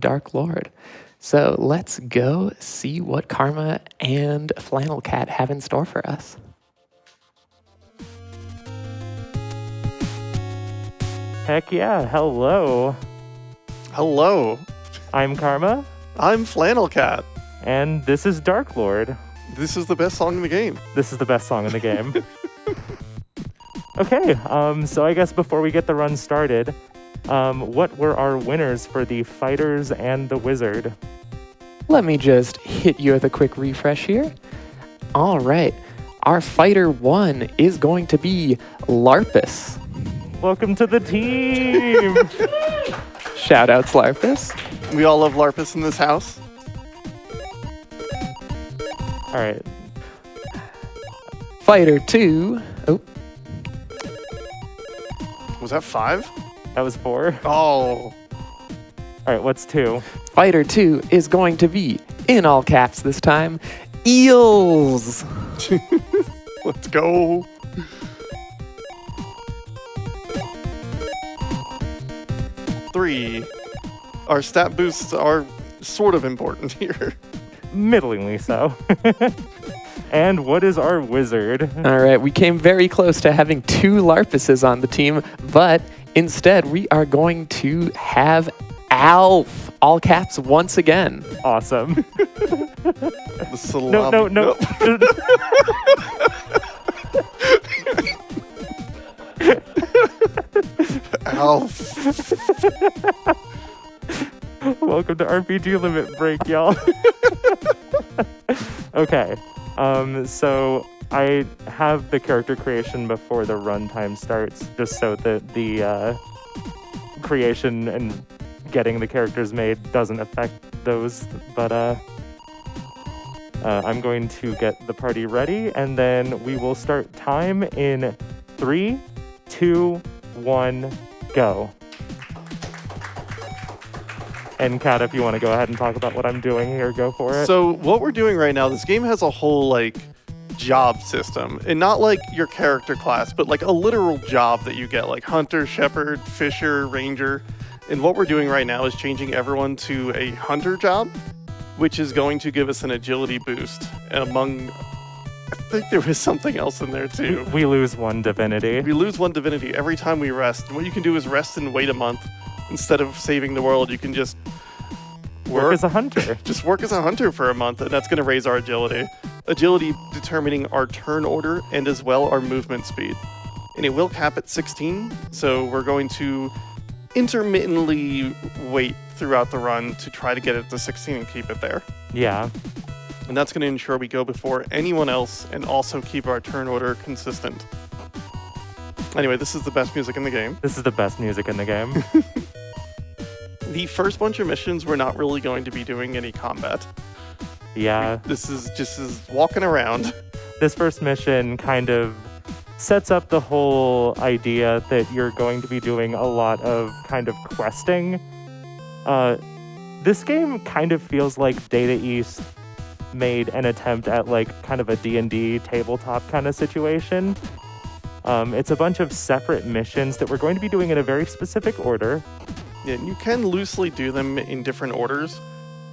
Dark Lord. So let's go see what Karma and FlannelKat have in store for us. Heck yeah, hello. Hello, I'm Karma, I'm FlannelKat. and this is Dark Lord. This is the best song in the game. This is the best song in the game. Okay, so I guess before we get the run started, what were our winners for the Fighters and the Wizard? Let me just hit you with a quick refresh here. All right, our Fighter 1 is going to be Larpus. Welcome to the team! Shoutouts, Larpus. We all love Larpus in this house. All right, Fighter 2. Oh, Was that 5? that was 4. Oh, All right, what's 2? Fighter 2 is going to be, in all caps this time, Eels. let's go. Three. Our stat boosts are sort of important here. Middlingly so. And what is our Wizard? All right, we came very close to having 2 Larpuses on the team, but instead we are going to have Alf, all caps once again. Awesome. The No. Alf. Welcome to RPG Limit Break, y'all. Okay, so I have the character creation before the runtime starts, just so that the creation and getting the characters made doesn't affect those. But I'm going to get the party ready, and then we will start time in 3, 2, 1, go. And Kat, if you want to go ahead and talk about what I'm doing here, go for it. So what we're doing right now, this game has a whole job system, and not like your character class, but like a literal job that you get, like hunter, shepherd, fisher, ranger. And what we're doing right now is changing everyone to a hunter job, which is going to give us an agility boost. And I think there was something else in there too. We lose 1 divinity. We lose 1 divinity every time we rest. And what you can do is rest and wait a month. Instead of saving the world, you can just Work as a hunter. just work as a hunter for a month, and that's going to raise our agility. Agility determining our turn order and as well our movement speed. And it will cap at 16, so we're going to intermittently wait throughout the run to try to get it to 16 and keep it there. Yeah. And that's going to ensure we go before anyone else and also keep our turn order consistent. Anyway, this is the best music in the game. This is the best music in the game. The first bunch of missions, we're not really going to be doing any combat. Yeah. This is just walking around. This first mission kind of sets up the whole idea that you're going to be doing a lot of kind of questing. This game kind of feels like Data East made an attempt at kind of a D&D tabletop kind of situation. It's a bunch of separate missions that we're going to be doing in a very specific order. Yeah, you can loosely do them in different orders,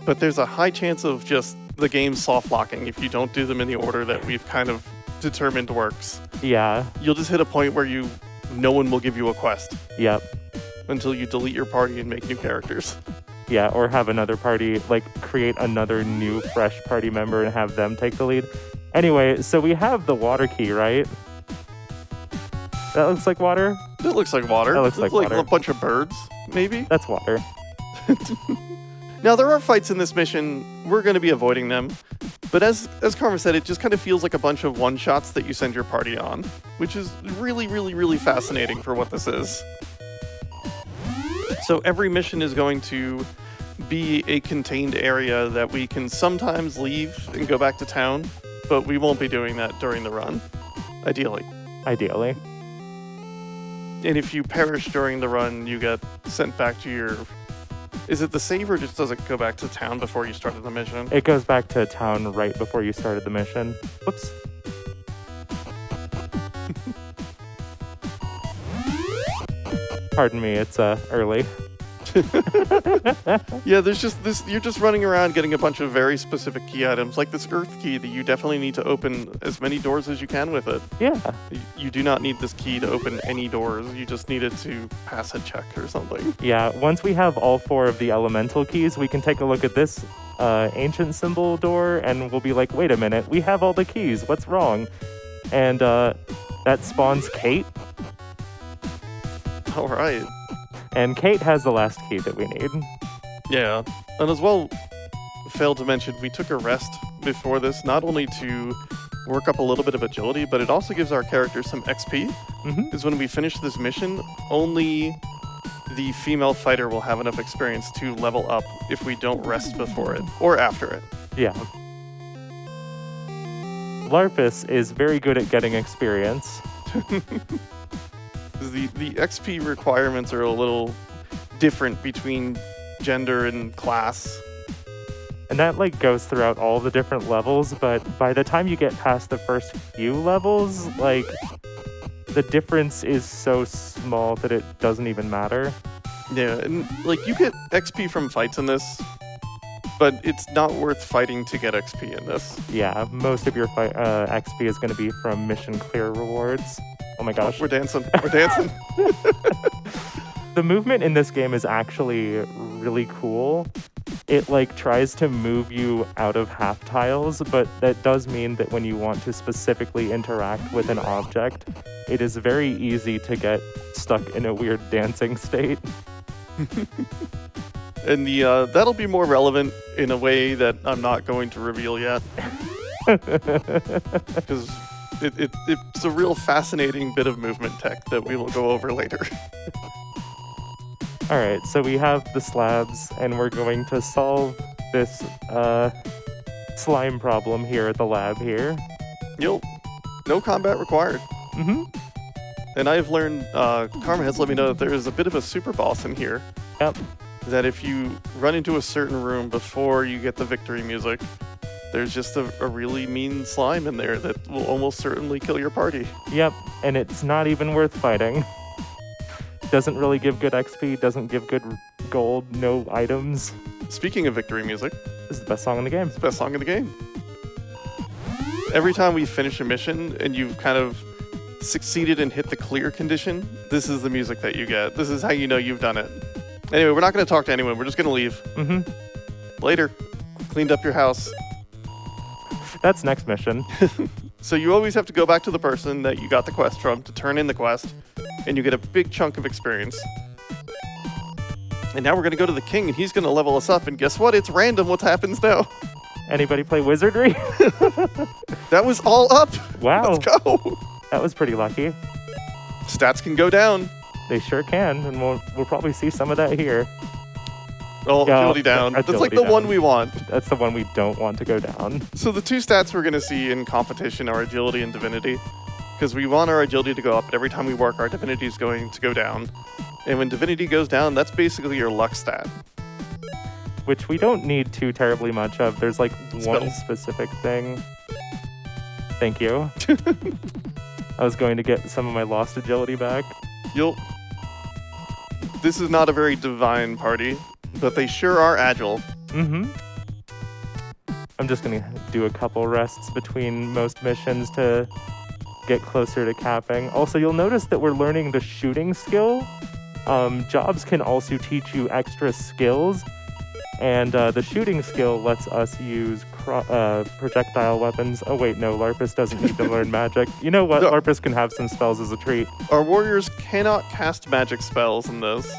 but there's a high chance of just the game soft locking if you don't do them in the order that we've kind of determined works. Yeah. You'll just hit a point where no one will give you a quest Yep. until you delete your party and make new characters. Yeah, or have another party, create another new fresh party member and have them take the lead. Anyway, so we have the water key, right? That looks like water? It looks like water. That looks like water. a bunch of birds, maybe? That's water. Now, there are fights in this mission. We're going to be avoiding them. But as Karma said, it just kind of feels like a bunch of one-shots that you send your party on, which is really, really, really fascinating for what this is. So every mission is going to be a contained area that we can sometimes leave and go back to town, but we won't be doing that during the run, ideally. Ideally. And if you perish during the run, you get sent back to your... Is it the save, or just does it go back to town before you started the mission? It goes back to town right before you started the mission. Whoops. Pardon me, it's early. Yeah, there's just this. You're just running around getting a bunch of very specific key items, like this earth key that you definitely need to open as many doors as you can with it. Yeah. You do not need this key to open any doors. You just need it to pass a check or something. Yeah, once we have all 4 of the elemental keys, we can take a look at this ancient symbol door, and we'll be like, wait a minute, we have all the keys. What's wrong? And that spawns Kate. All right. And Kate has the last key that we need. Yeah, and as well, failed to mention, we took a rest before this, not only to work up a little bit of agility, but it also gives our characters some XP. Because when we finish this mission, only the female fighter will have enough experience to level up if we don't rest before it, or after it. Yeah. Larpus is very good at getting experience. The XP requirements are a little different between gender and class. And that like goes throughout all the different levels, but by the time you get past the first few levels, like the difference is so small that it doesn't even matter. Yeah, and like you get XP from fights in this, but it's not worth fighting to get XP in this. Yeah, most of your XP is going to be from mission clear rewards. Oh my gosh. Oh, we're dancing. We're dancing. The movement in this game is actually really cool. It like tries to move you out of half tiles, but that does mean that when you want to specifically interact with an object, it is very easy to get stuck in a weird dancing state. And the that'll be more relevant in a way that I'm not going to reveal yet. Because it's a real fascinating bit of movement tech that we will go over later. All right, so we have the slabs, and we're going to solve this slime problem here at the lab here. Yo, no combat required. Mm-hmm. And I've learned, Karma has let me know that there is a bit of a super boss in here. Yep. That if you run into a certain room before you get the victory music, there's just a really mean slime in there that will almost certainly kill your party. Yep, and it's not even worth fighting. Doesn't really give good XP, doesn't give good gold, no items. Speaking of victory music, This is the best song in the game. it's the best song in the game. Every time we finish a mission and you've kind of succeeded and hit the clear condition, this is the music that you get. This is how you know you've done it. Anyway, we're not going to talk to anyone. We're just going to leave. Mm-hmm. Later. Cleaned up your house. That's next mission. So you always have to go back to the person that you got the quest from to turn in the quest, and you get a big chunk of experience. And now we're going to go to the king, and he's going to level us up, and guess what? It's random what happens now. Anybody play Wizardry? That was all up. Wow. Let's go. That was pretty lucky. Stats can go down. They sure can, and we'll probably see some of that here. Oh, Yeah, agility down. That's like agility the down. one we want. That's the one we don't want to go down. So the two stats we're going to see in competition are agility and divinity. Because we want our agility to go up, but every time we work, our divinity is going to go down. And when divinity goes down, that's basically your luck stat. Which we don't need too terribly much of. There's like one Spells. specific thing. Thank you. I was going to get some of my lost agility back. This is not a very divine party, but they sure are agile. Mm-hmm. I'm just going to do a couple rests between most missions to get closer to capping. Also, you'll notice that we're learning the shooting skill. Jobs can also teach you extra skills, and the shooting skill lets us use projectile weapons. Oh wait, no, Larpus doesn't need to learn magic. You know what? No. Larpus can have some spells as a treat. Our warriors cannot cast magic spells in this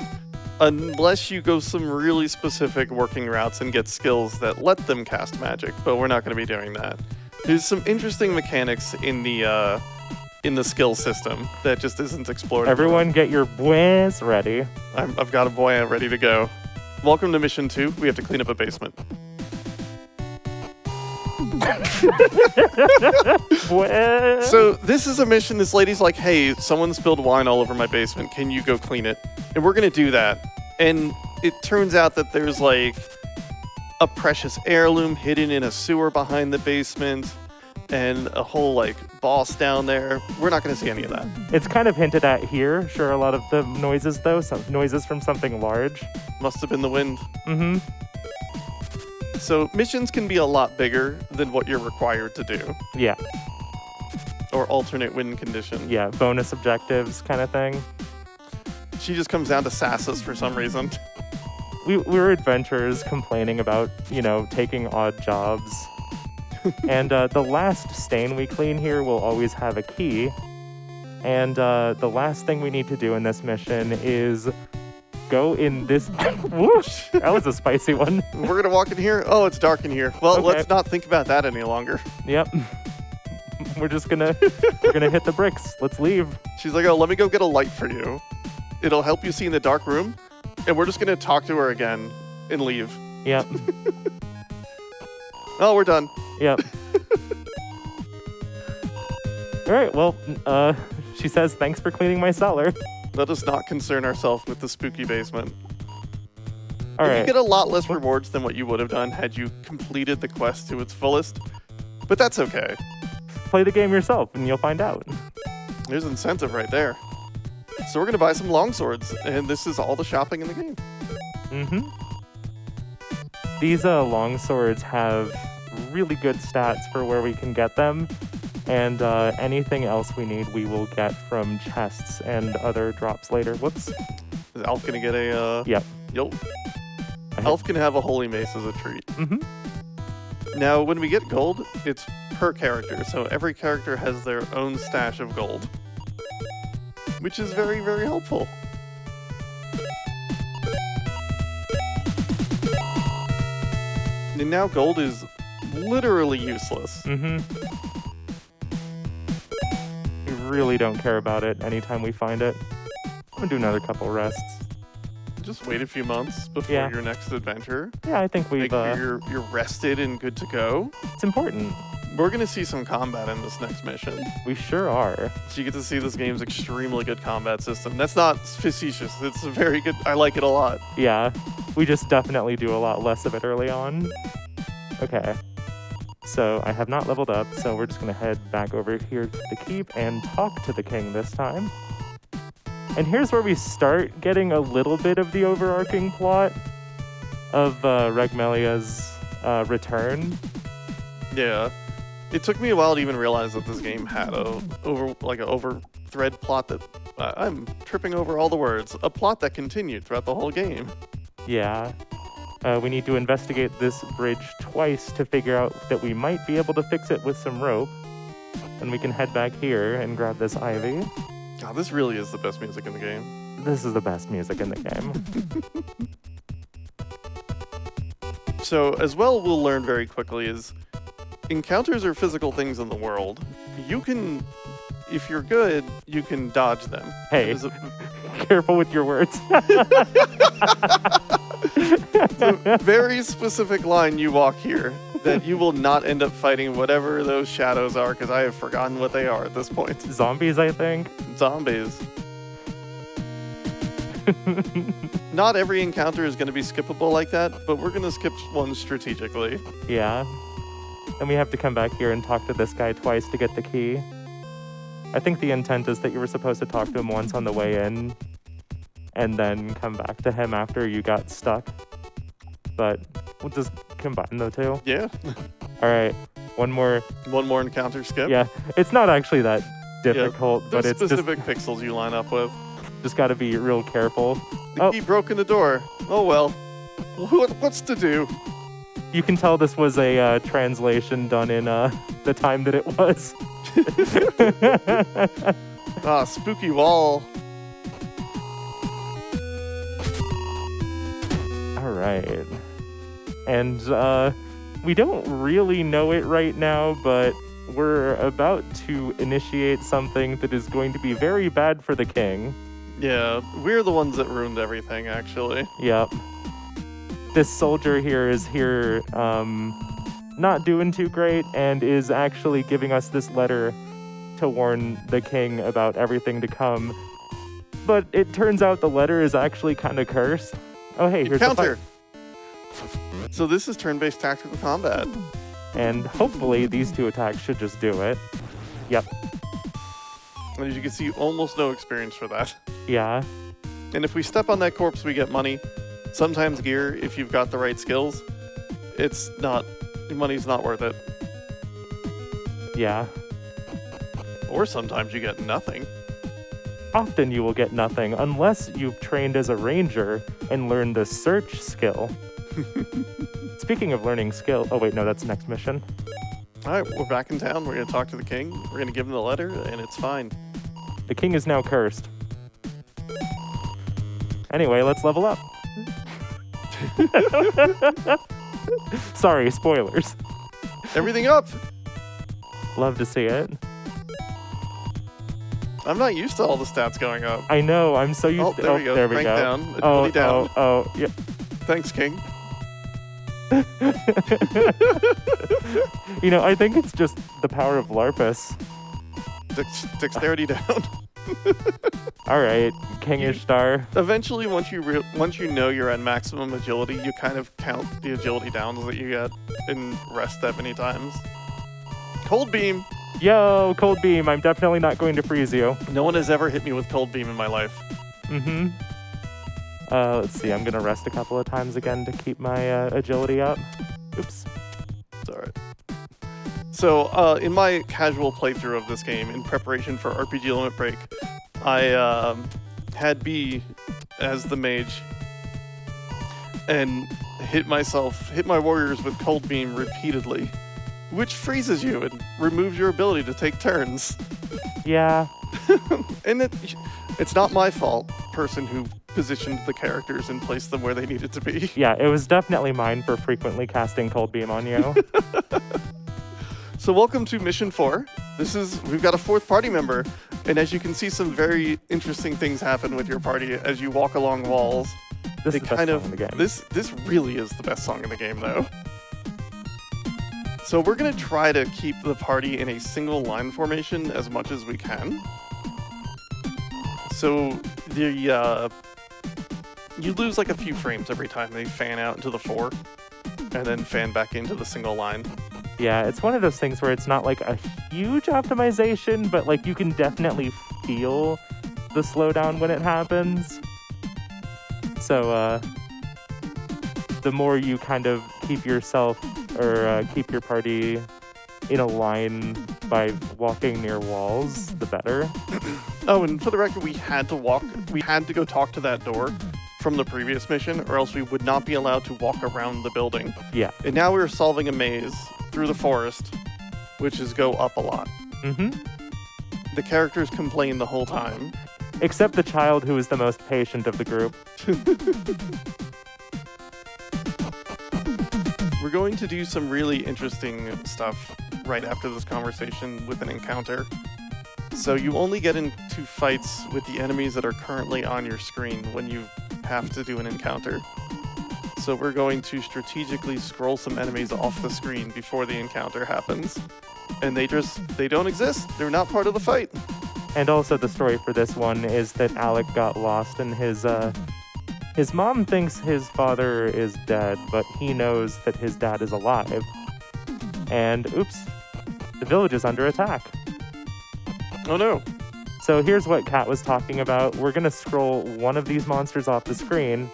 unless you go some really specific working routes and get skills that let them cast magic, but we're not going to be doing that. There's some interesting mechanics in the skill system that just isn't explored. Everyone get your bues ready. I've got a boy ready to go. Welcome to mission 2. We have to clean up a basement. Bues. So this is a mission. This lady's like, hey, someone spilled wine all over my basement. Can you go clean it? And we're going to do that. And it turns out that there's like a precious heirloom hidden in a sewer behind the basement. and a whole like boss down there. We're not going to see any of that. It's kind of hinted at here. Sure, a lot of the noises, though, some noises from something large. Must have been the wind. Mm-hmm. So missions can be a lot bigger than what you're required to do, Yeah, or alternate win condition. yeah, bonus objectives kind of thing. She just comes down to sass us for some reason. We were adventurers complaining about, taking odd jobs. And the last stain we clean here will always have a key. And the last thing we need to do in this mission is go in this... Whoosh! That was a spicy one. We're going to walk in here. Oh, it's dark in here. Well, Okay. let's not think about that any longer. Yep. We're gonna hit the bricks. Let's leave. She's like, oh, let me go get a light for you. It'll help you see in the dark room. And we're just going to talk to her again and leave. Yep. Oh, we're done. Yep. All right. Well, she says thanks for cleaning my cellar. Let us not concern ourselves with the spooky basement. All You right. get a lot less rewards than what you would have done had you completed the quest to its fullest. But that's okay. Play the game yourself, and you'll find out. There's incentive right there. So we're going to buy some longswords, and this is all the shopping in the game. Mm-hmm. These longswords have really good stats for where we can get them, and anything else we need we will get from chests and other drops later. Whoops. Is Alf going to get a... Yep. Yup. Elf can have a holy mace as a treat. Mm-hmm. Now, when we get gold, it's per character, so every character has their own stash of gold. Which is very, very helpful. And now gold is literally useless. Mm-hmm. We really don't care about it anytime we find it. I'm gonna do another couple rests. Just wait a few months before Yeah. your next adventure. Yeah, I think we've... Make sure you're rested and good to go. It's important. We're going to see some combat in this next mission. We sure are. So you get to see this game's extremely good combat system. That's not facetious. It's a very good... I like it a lot. Yeah, we just definitely do a lot less of it early on. Okay. So I have not leveled up, so we're just going to head back over here to the keep and talk to the king this time. And here's where we start getting a little bit of the overarching plot of Regmelia's return. Yeah. It took me a while to even realize that this game had a over thread plot that... I'm tripping over all the words. A plot that continued throughout the whole game. Yeah. We need to investigate this bridge twice to figure out that we might be able to fix it with some rope. And we can head back here and grab this ivy. God, this really is the best music in the game. This is the best music in the game. So, as well, we'll learn very quickly is encounters are physical things in the world. You can, if you're good, you can dodge them. Hey, There's a careful with your words. very specific line you walk here that you will not end up fighting whatever those shadows are, because I have forgotten what they are at this point. Zombies, I think. Zombies. Not every encounter is going to be skippable like that, but we're going to skip one strategically. Yeah. And we have to come back here and talk to this guy twice to get the key. I think the intent is that you were supposed to talk to him once on the way in, and then come back to him after you got stuck. But we'll just combine the two. Yeah. All right. One more. One more encounter skip. Yeah. It's not actually that difficult, but There's it's specific pixels you line up with. just got to be real careful. The key broke in the door. Oh well. What's to do? You can tell this was a translation done in the time that it was. Ah, spooky wall. All right. And we don't really know it right now, but we're about to initiate something that is going to be very bad for the king. Yeah, we're the ones that ruined everything, actually. Yep. This soldier here is not doing too great and is actually giving us this letter to warn the king about everything to come. But it turns out the letter is actually kind of cursed. Oh, hey, here's the Encounter. fight. So this is turn-based tactical combat. And hopefully these 2 attacks should just do it. Yep. And as you can see, almost no experience for that. Yeah. And if we step on that corpse, we get money. Sometimes gear, if you've got the right skills. Money's not worth it. Yeah. Or sometimes you get nothing. Often you will get nothing unless you've trained as a ranger and learned the search skill. Speaking of learning skill, oh wait, no, that's next mission. All right, we're back in town. We're going to talk to the king. We're going to give him the letter, and it's fine. The king is now cursed. Anyway, let's level up. Sorry, spoilers. Everything up! Love to see it. I'm not used to all the stats going up. I know, I'm so used Oh, to... there we go. There we Rank go. down. Agility down. Yep. Thanks, king. You know, I think it's just the power of Larpus. Dexterity down. All right, Kingish Star. Eventually, once you know you're at maximum agility, you kind of count the agility downs that you get and rest that many times. Cold beam. Yo, Cold Beam, I'm definitely not going to freeze you. No one has ever hit me with cold beam in my life. Mm-hmm. Let's see, I'm gonna rest a couple of times again to keep my agility up. Oops. It's all right. So, in my casual playthrough of this game, in preparation for RPG Limit Break, I had B as the mage and hit my warriors with Cold Beam repeatedly, which freezes you and removes your ability to take turns. Yeah. And it's not my fault, person who positioned the characters and placed them where they needed to be. Yeah, it was definitely mine for frequently casting Cold Beam on you. So welcome to Mission 4. We've got a 4th party member, and as you can see, some very interesting things happen with your party as you walk along walls. This is the best song in the game. This really is the best song in the game, though. So we're gonna try to keep the party in a single line formation as much as we can. So you lose like a few frames every time they fan out into the 4, and then fan back into the single line. Yeah, it's one of those things where it's not like a huge optimization, but like you can definitely feel the slowdown when it happens. So the more you kind of keep yourself or keep your party in a line by walking near walls, the better. Oh, and for the record, we had to go talk to that door from the previous mission, or else we would not be allowed to walk around the building. Yeah. And now we're solving a maze through the forest, which is go up a lot. Mm-hmm. The characters complain the whole time. Except the child who is the most patient of the group. We're going to do some really interesting stuff right after this conversation with an encounter. So you only get into fights with the enemies that are currently on your screen when you have to do an encounter. So we're going to strategically scroll some enemies off the screen before the encounter happens. And they don't exist. They're not part of the fight. And also the story for this one is that Alec got lost and his mom thinks his father is dead, but he knows that his dad is alive. And oops, the village is under attack. Oh no. So here's what Kat was talking about. We're gonna scroll one of these monsters off the screen,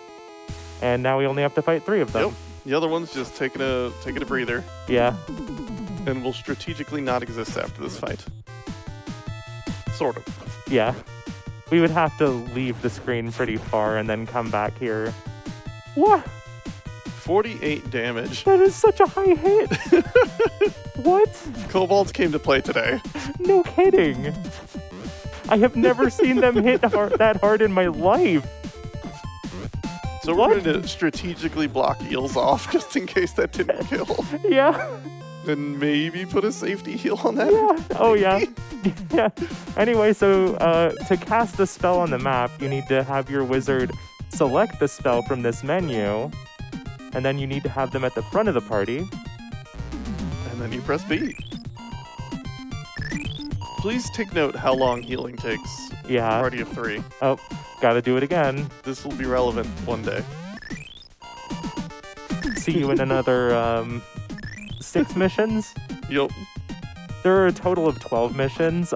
and now we only have to fight 3 of them. Yep. The other one's just taking a breather. Yeah. And will strategically not exist after this fight. Sort of. Yeah. We would have to leave the screen pretty far and then come back here. What? 48 damage. That is such a high hit. What? Kobolds came to play today. No kidding. I have never seen them hit that hard in my life. So we're going to strategically block eels off just in case that didn't kill. Yeah. And maybe put a safety heal on that. Yeah. Oh, yeah. Yeah. Anyway, so to cast a spell on the map, you need to have your wizard select the spell from this menu, and then you need to have them at the front of the party. And then you press B. Please take note how long healing takes. Yeah. Party of 3. Oh, gotta do it again. This will be relevant one day. See you in another 6 missions. Yup. There are a total of 12 missions.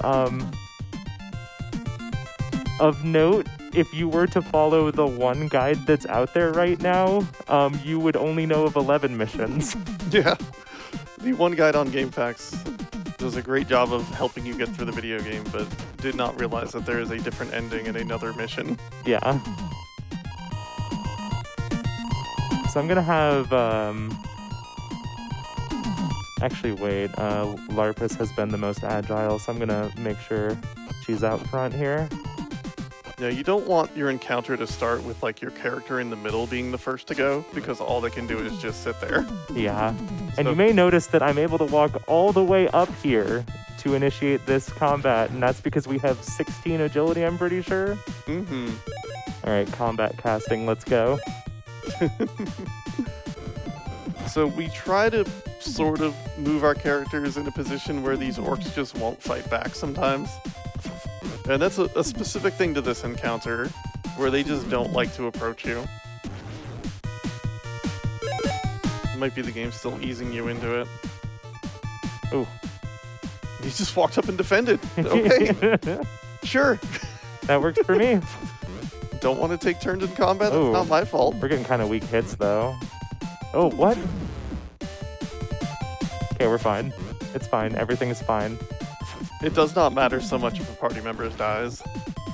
Of note, if you were to follow the one guide that's out there right now, you would only know of 11 missions. Yeah. The one guide on GameFAQs does a great job of helping you get through the video game, but did not realize that there is a different ending in another mission. Yeah. So I'm gonna have, actually wait, Larpus has been the most agile, so I'm gonna make sure she's out front here. Yeah, you don't want your encounter to start with like your character in the middle being the first to go, because all they can do is just sit there. Yeah. And So- you may notice that I'm able to walk all the way up here to initiate this combat, and that's because we have 16 agility, I'm pretty sure. Mm-hmm. All right, combat casting, let's go. So we try to sort of move our characters in a position where these orcs just won't fight back sometimes. And that's a specific thing to this encounter, where they just don't like to approach you. Might be the game still easing you into it. Ooh. He just walked up and defended. Okay, sure. That works for me. Don't want to take turns in combat? Ooh. That's not my fault. We're getting kind of weak hits, though. Oh, what? Okay, we're fine. It's fine. Everything is fine. It does not matter so much if a party member dies.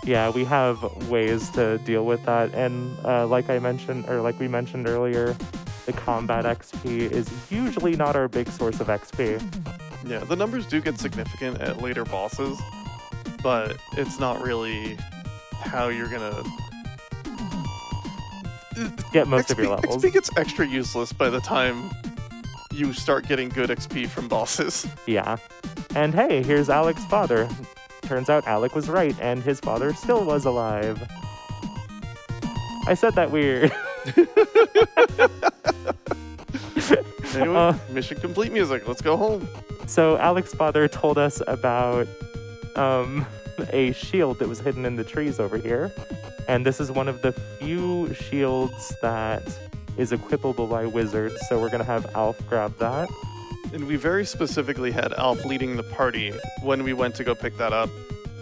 Yeah, we have ways to deal with that, and like we mentioned earlier, the combat XP is usually not our big source of XP. Yeah, the numbers do get significant at later bosses, but it's not really how you're gonna Get most of your levels. XP gets extra useless by the time you start getting good XP from bosses. Yeah. And hey, here's Alec's father. Turns out Alec was right, and his father still was alive. I said that weird. Anyway, mission complete music. Let's go home. So Alec's father told us about a shield that was hidden in the trees over here. And this is one of the few shields that is equipable by wizards, so we're going to have Alf grab that. And we very specifically had Alf leading the party when we went to go pick that up.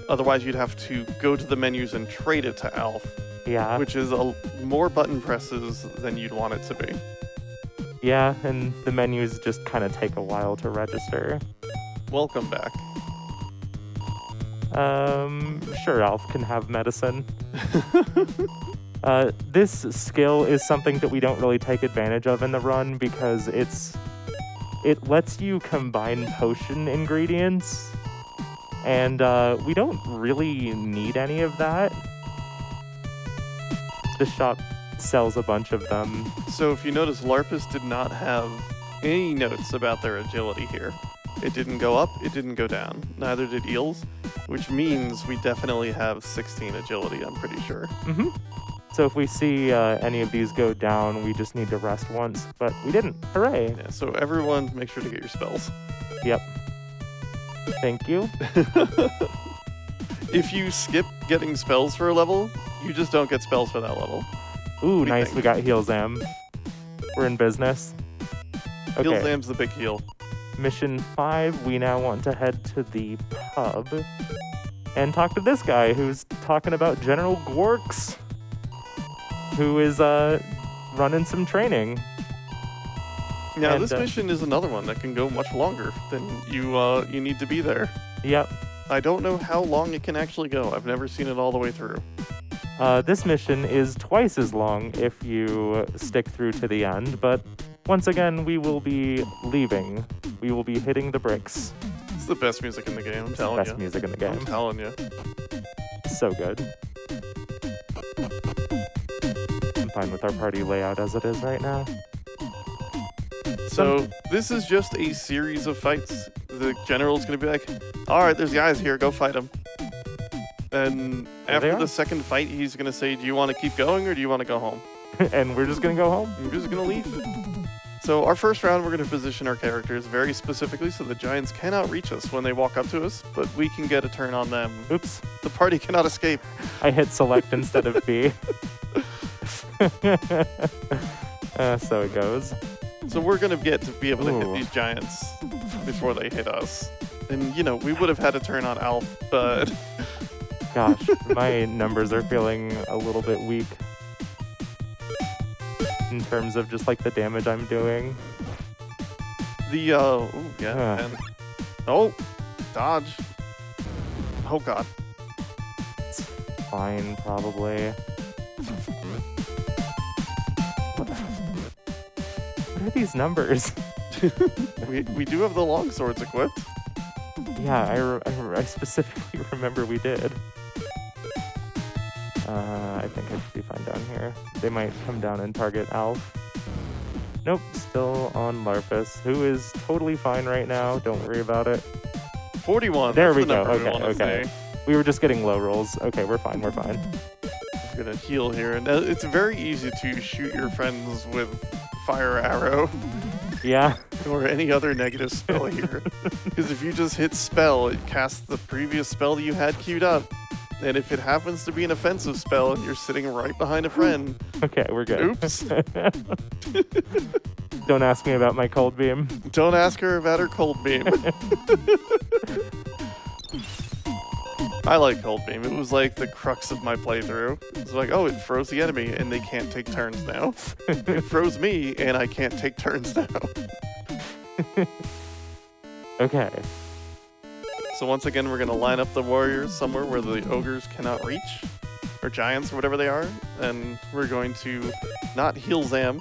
Otherwise, you'd have to go to the menus and trade it to Alf, Yeah. which is more button presses than you'd want it to be. Yeah, and the menus just kind of take a while to register. Welcome back. Sure, Alf can have medicine. This skill is something that we don't really take advantage of in the run because it lets you combine potion ingredients, and we don't really need any of that. The shop sells a bunch of them. So if you notice, Larpus did not have any notes about their agility here. It didn't go up, it didn't go down. Neither did Eels, which means we definitely have 16 agility, I'm pretty sure. Mm-hmm. So if we see any of these go down, we just need to rest once, but we didn't. Hooray! Yeah, so everyone, make sure to get your spells. Yep. Thank you. If you skip getting spells for a level, you just don't get spells for that level. Ooh, What do you nice. think? We got Heal Zam. We're in business. Okay. Heal Zam's the big heal. Mission 5, we now want to head to the pub and talk to this guy who's talking about General Gworks, who is running some training. Now, And, this mission is another one that can go much longer than you need to be there. Yep. I don't know how long it can actually go. I've never seen it all the way through. This mission is twice as long if you stick through to the end, but once again, we will be leaving. We will be hitting the bricks. It's the best music in the game, I'm telling Best you. music in the I'm game. telling you. So good. I'm fine with our party layout as it is right now. So, this is just a series of fights. The general's going to be like, alright, there's guys here, go fight them. And There they after are. the second fight, he's going to say, do you want to keep going or do you want to go home? And we're just gonna go home. And we're just going to leave. So our first round, we're going to position our characters very specifically so the giants cannot reach us when they walk up to us, but we can get a turn on them. Oops. The party cannot escape. I hit select instead of B. So it goes. So we're gonna get to be able to hit Ooh. these giants before they hit us. And you know, we would have had to turn on Alf, but Gosh, my numbers are feeling a little bit weak in terms of just like the damage I'm doing. the ooh, yeah, Huh. and oh, dodge. Oh god. It's fine, probably. What are these numbers? We do have the long swords equipped. Yeah, I specifically remember we did. I think I should be fine down here. They might come down and target Alf. Nope, still on Larpus, who is totally fine right now. Don't worry about it. 41. There that's we the go. number we Okay, wanna okay. say. We were just getting low rolls. Okay, we're fine, we're fine. I'm gonna heal here, and it's very easy to shoot your friends with fire arrow Yeah, or any other negative spell here. Because if you just hit spell, it casts the previous spell that you had queued up. And if it happens to be an offensive spell and you're sitting right behind a friend, okay, we're good. oops. Don't ask me about my cold beam. Don't ask her about her cold beam. I like cold beam. It was like the crux of my playthrough. It's like, oh, it froze the enemy and they can't take turns now. It froze me and I can't take turns now. Okay. So once again, we're gonna line up the warriors somewhere where the ogres cannot reach, or giants, or whatever they are, and we're going to not heal Zam.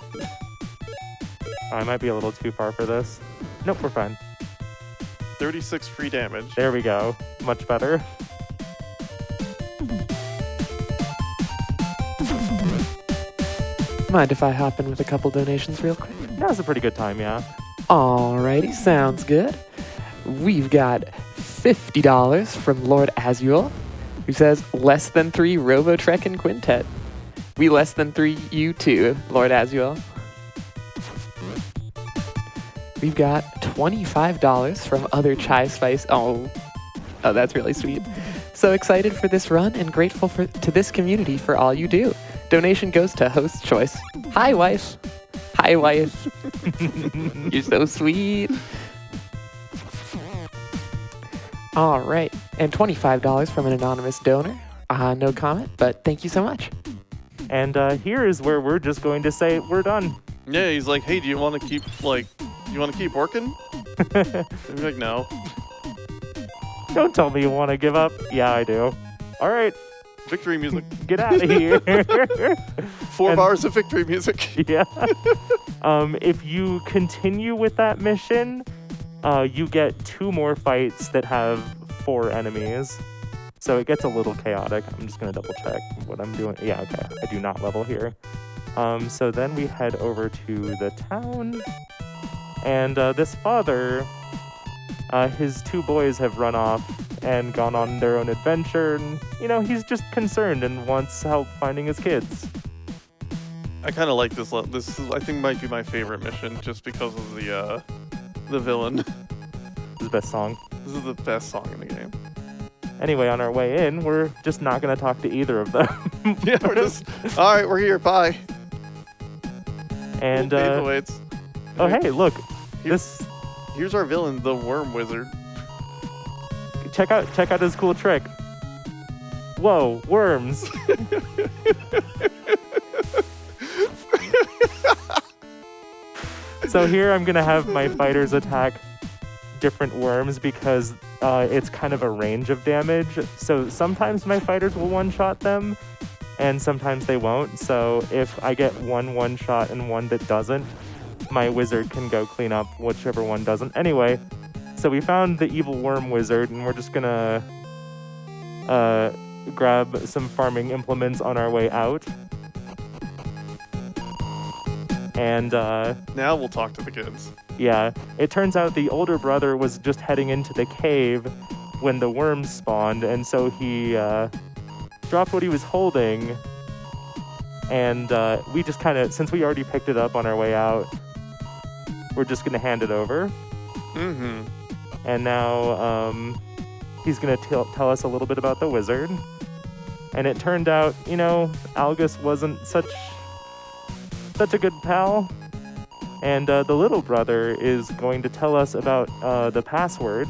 I might be a little too far for this. Nope, we're fine. 36 free damage. There we go. Much better. Mind if I hop in with a couple donations real quick? Now's a pretty good time, yeah. Alrighty, sounds good. We've got $50 from Lord Azuel, who says, less than 3 Robotrek and Quintet. We less than 3 you too, Lord Azuel. We've got $25 from Other Chai Spice. Oh, that's really sweet. So excited for this run and grateful to this community for all you do. Donation goes to Host Choice. Hi, wife. Hi, wife. You're so sweet. All right. And $25 from an anonymous donor. No comment, but thank you so much. And here is where we're just going to say we're done. Yeah, he's like, hey, do you want to keep working? And you're like, no. Don't tell me you want to give up. Yeah, I do. All right, Victory music. get out of here. 4 And- bars of victory music. Yeah. If you continue with that mission, you get 2 more fights that have 4 enemies. So it gets a little chaotic. I'm just going to double check what I'm doing. Yeah, okay. I do not level here. So then we head over to the town. And this father, his 2 boys have run off and gone on their own adventure. And, you know, he's just concerned and wants help finding his kids. I kind of like this. This is, I think, might be my favorite mission just because of the villain. This is the best song. This is the best song in the game. Anyway, on our way in, we're just not going to talk to either of them. Yeah, we're just, all right, we're here. Bye. And, Paperweights. oh, hey, look. Here- This, Here's our villain, the Worm Wizard. check out his cool trick. Whoa, worms. So here I'm gonna have my fighters attack different worms because it's kind of a range of damage. So sometimes my fighters will one-shot them, and sometimes they won't. So if I get one shot and one that doesn't, my wizard can go clean up whichever one doesn't. Anyway, so we found the evil worm wizard, and we're just gonna grab some farming implements on our way out. And Now we'll talk to the kids. yeah, it turns out the older brother was just heading into the cave when the worms spawned, and so he dropped what he was holding, and we just kind of, since we already picked it up on our way out, we're just going to hand it over. Mm-hmm. And now he's going to tell us a little bit about the wizard. And it turned out, you know, Algus wasn't such a good pal. And the little brother is going to tell us about the password.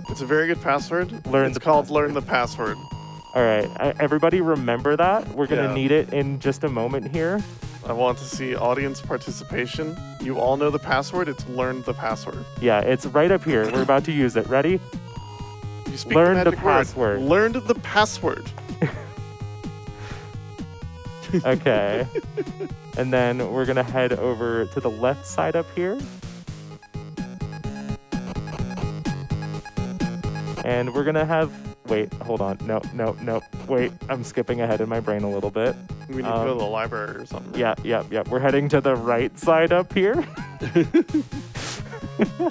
It's a very good password. Learn it's the called password. Learn the Password. All right, everybody remember that. We're going to Yeah. need it in just a moment here. I want to see audience participation. You all know the password. It's Learn the Password. Yeah, it's right up here. We're about to use it. Ready? You speak Learn the the magic word. password. Learned the password. Okay. And then we're going to head over to the left side up here. And we're going to have... Wait, hold on. No. Wait, I'm skipping ahead in my brain a little bit. We need to go to the library or something. Yeah. We're heading to the right side up here.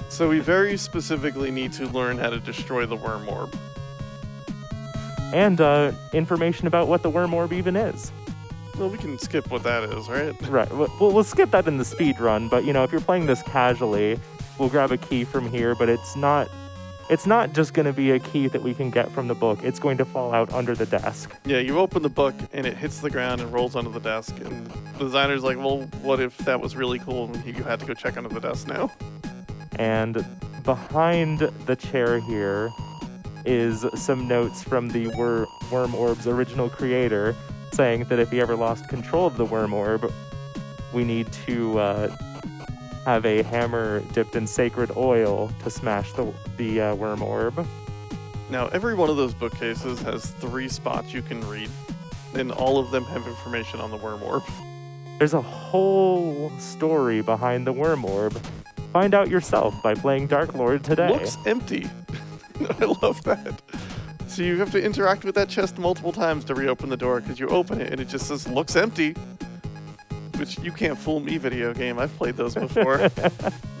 So we very specifically need to learn how to destroy the worm orb. And information about what the worm orb even is. Well, we can skip what that is, right? Right. We'll skip that in the speed run, but you know, if you're playing this casually, we'll grab a key from here, but it's not just going to be a key that we can get from the book. It's going to fall out under the desk. Yeah, you open the book and it hits the ground and rolls onto the desk. And the designer's like, well, what if that was really cool and you had to go check under the desk now? And behind the chair here is some notes from the worm orb's original creator saying that if he ever lost control of the worm orb, we need to have a hammer dipped in sacred oil to smash the worm orb. Now, every one of those bookcases has 3 spots you can read, and all of them have information on the worm orb. There's a whole story behind the worm orb. Find out yourself by playing Dark Lord today. Looks empty. I love that. So you have to interact with that chest multiple times to reopen the door, because you open it and it just says, looks empty. Which, you can't fool me, video game. I've played those before.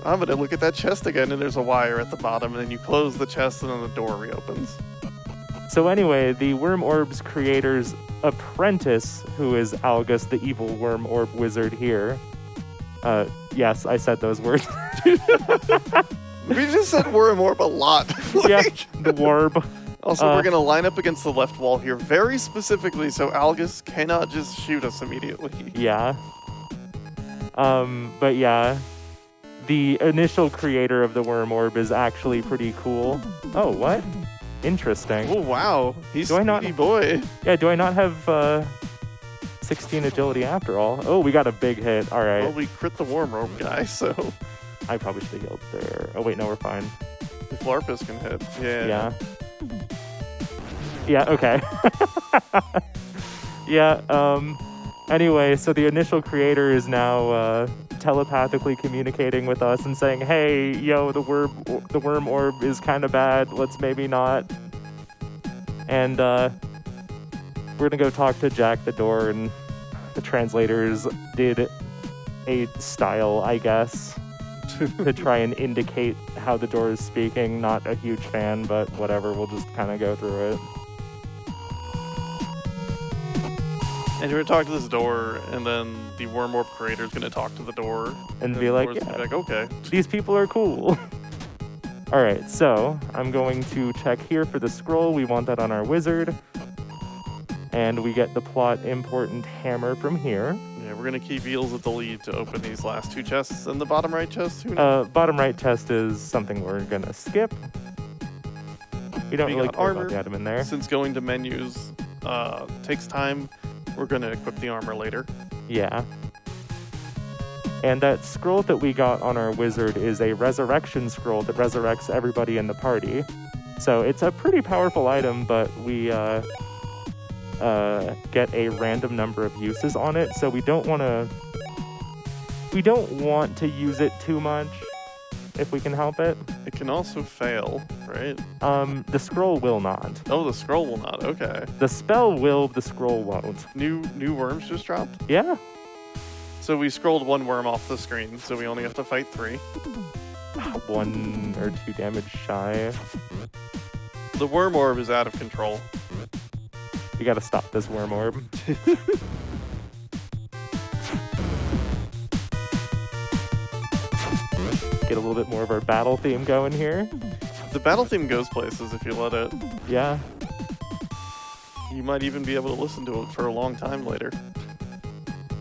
I'm going to look at that chest again, and there's a wire at the bottom, and then you close the chest, and then the door reopens. So anyway, the worm orb's creator's apprentice, who is Algus, the evil worm orb wizard here. Yes, I said those words. We just said worm orb a lot. Yeah, the warb. Also, we're going to line up against the left wall here very specifically, so Algus cannot just shoot us immediately. Yeah. But yeah, the initial creator of the worm orb is actually pretty cool. Oh, what? Interesting. Oh, wow. He's Do I a not- speedy boy. Yeah, do I not have 16 agility after all? Oh, we got a big hit. All right. Well, we crit the worm orb guy, so I probably should have healed there. Oh, wait, no, we're fine. if Larpus can hit. Yeah. Yeah, okay. Yeah, anyway, so the initial creator is now telepathically communicating with us and saying, hey, yo, the worm orb is kind of bad. Let's maybe not. And we're going to go talk to Jack the Door, and the translators did a style, I guess, to try and indicate how the door is speaking. Not a huge fan, but whatever. We'll just kind of go through it. And you're going to talk to this door, and then the worm orb creator is going to talk to the door. And be the like, door's gonna yeah, be like, okay. these people are cool. All right, so I'm going to check here for the scroll. We want that on our wizard. And we get the plot important hammer from here. Yeah, we're going to keep Eels at the lead to open these last 2 chests. And the bottom right chest, who knows? Bottom right chest is something we're going to skip. We don't We really got care armor. about the item in there. Since going to menus takes time, we're going to equip the armor later. Yeah. And that scroll that we got on our wizard is a resurrection scroll that resurrects everybody in the party. So it's a pretty powerful item, but we get a random number of uses on it. So we don't want to use it too much if we can help it. It can also fail, right? The scroll will not. Oh, the scroll will not. Okay. The spell will, the scroll won't. New worms just dropped? Yeah. So we scrolled 1 worm off the screen, so we only have to fight 3. 1 or 2 damage shy. The worm orb is out of control. We gotta stop this worm orb. Get a little bit more of our battle theme going here. The battle theme goes places if you let it. Yeah. You might even be able to listen to it for a long time later.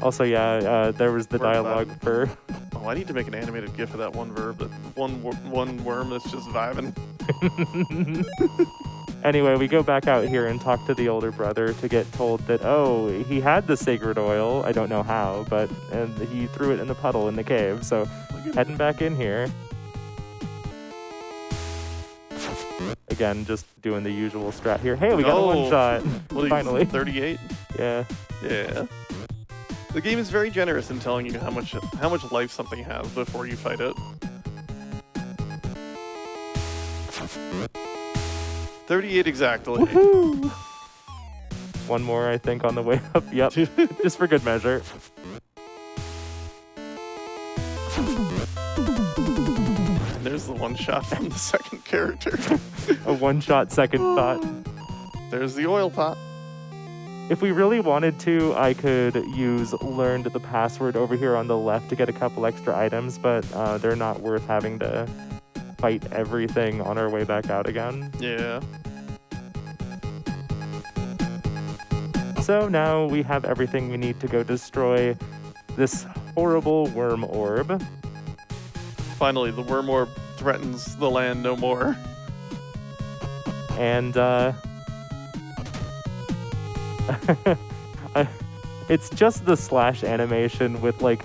Also, yeah, there was the Worm dialogue for... Oh, I need to make an animated GIF of that one verb, that one worm that's just vibing. Anyway, we go back out here and talk to the older brother to get told that, oh, he had the sacred oil. I don't know how, and he threw it in the puddle in the cave. So heading back in here. Again, just doing the usual strat here. Hey, we got a one-shot. Finally. 38? Yeah. Yeah. The game is very generous in telling you how much life something has before you fight it. 38 exactly. Woohoo! One more, I think, on the way up. Yep, just for good measure. And there's the one shot from the second character. A one-shot second thought. There's the oil pot. If we really wanted to, I could use learned the password over here on the left to get a couple extra items, but they're not worth having to fight everything on our way back out again. Yeah. So now we have everything we need to go destroy this horrible worm orb. Finally, the worm orb threatens the land no more. And it's just the slash animation with like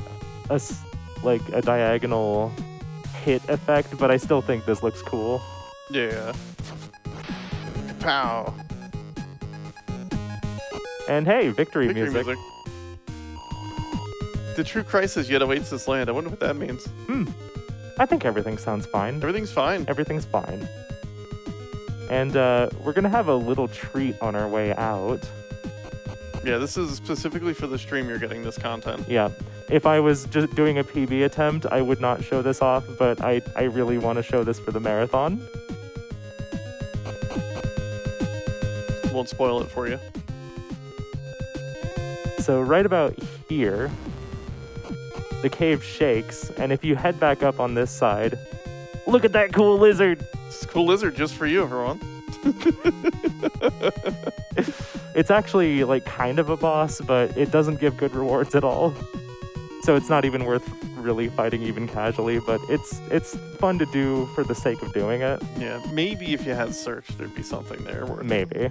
a diagonal hit effect, but I still think this looks cool. Yeah. Pow. And hey, victory music. The true crisis yet awaits this land. I wonder what that means. I think everything sounds fine. Everything's fine. Everything's fine. And we're gonna have a little treat on our way out. Yeah, this is specifically for the stream you're getting this content. Yeah. If I was just doing a PB attempt, I would not show this off, but I really want to show this for the marathon. Won't spoil it for you. So right about here, the cave shakes, and if you head back up on this side, look at that cool lizard! It's a cool lizard just for you, everyone. It's actually like kind of a boss, but it doesn't give good rewards at all. So it's not even worth really fighting even casually, but it's fun to do for the sake of doing it. Yeah, maybe if you had search, there'd be something there. Maybe.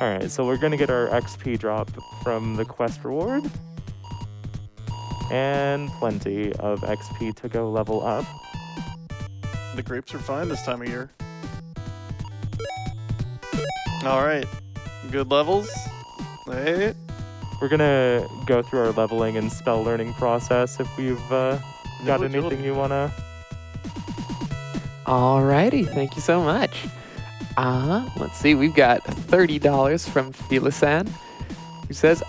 Alright, so we're gonna get our XP drop from the quest reward. And plenty of XP to go level up. The grapes are fine this time of year. Alright. Good levels. Hey. We're gonna go through our leveling and spell learning process if we've got anything you wanna... Alrighty, thank you so much. Let's see, we've got $30 from Felisan, who says,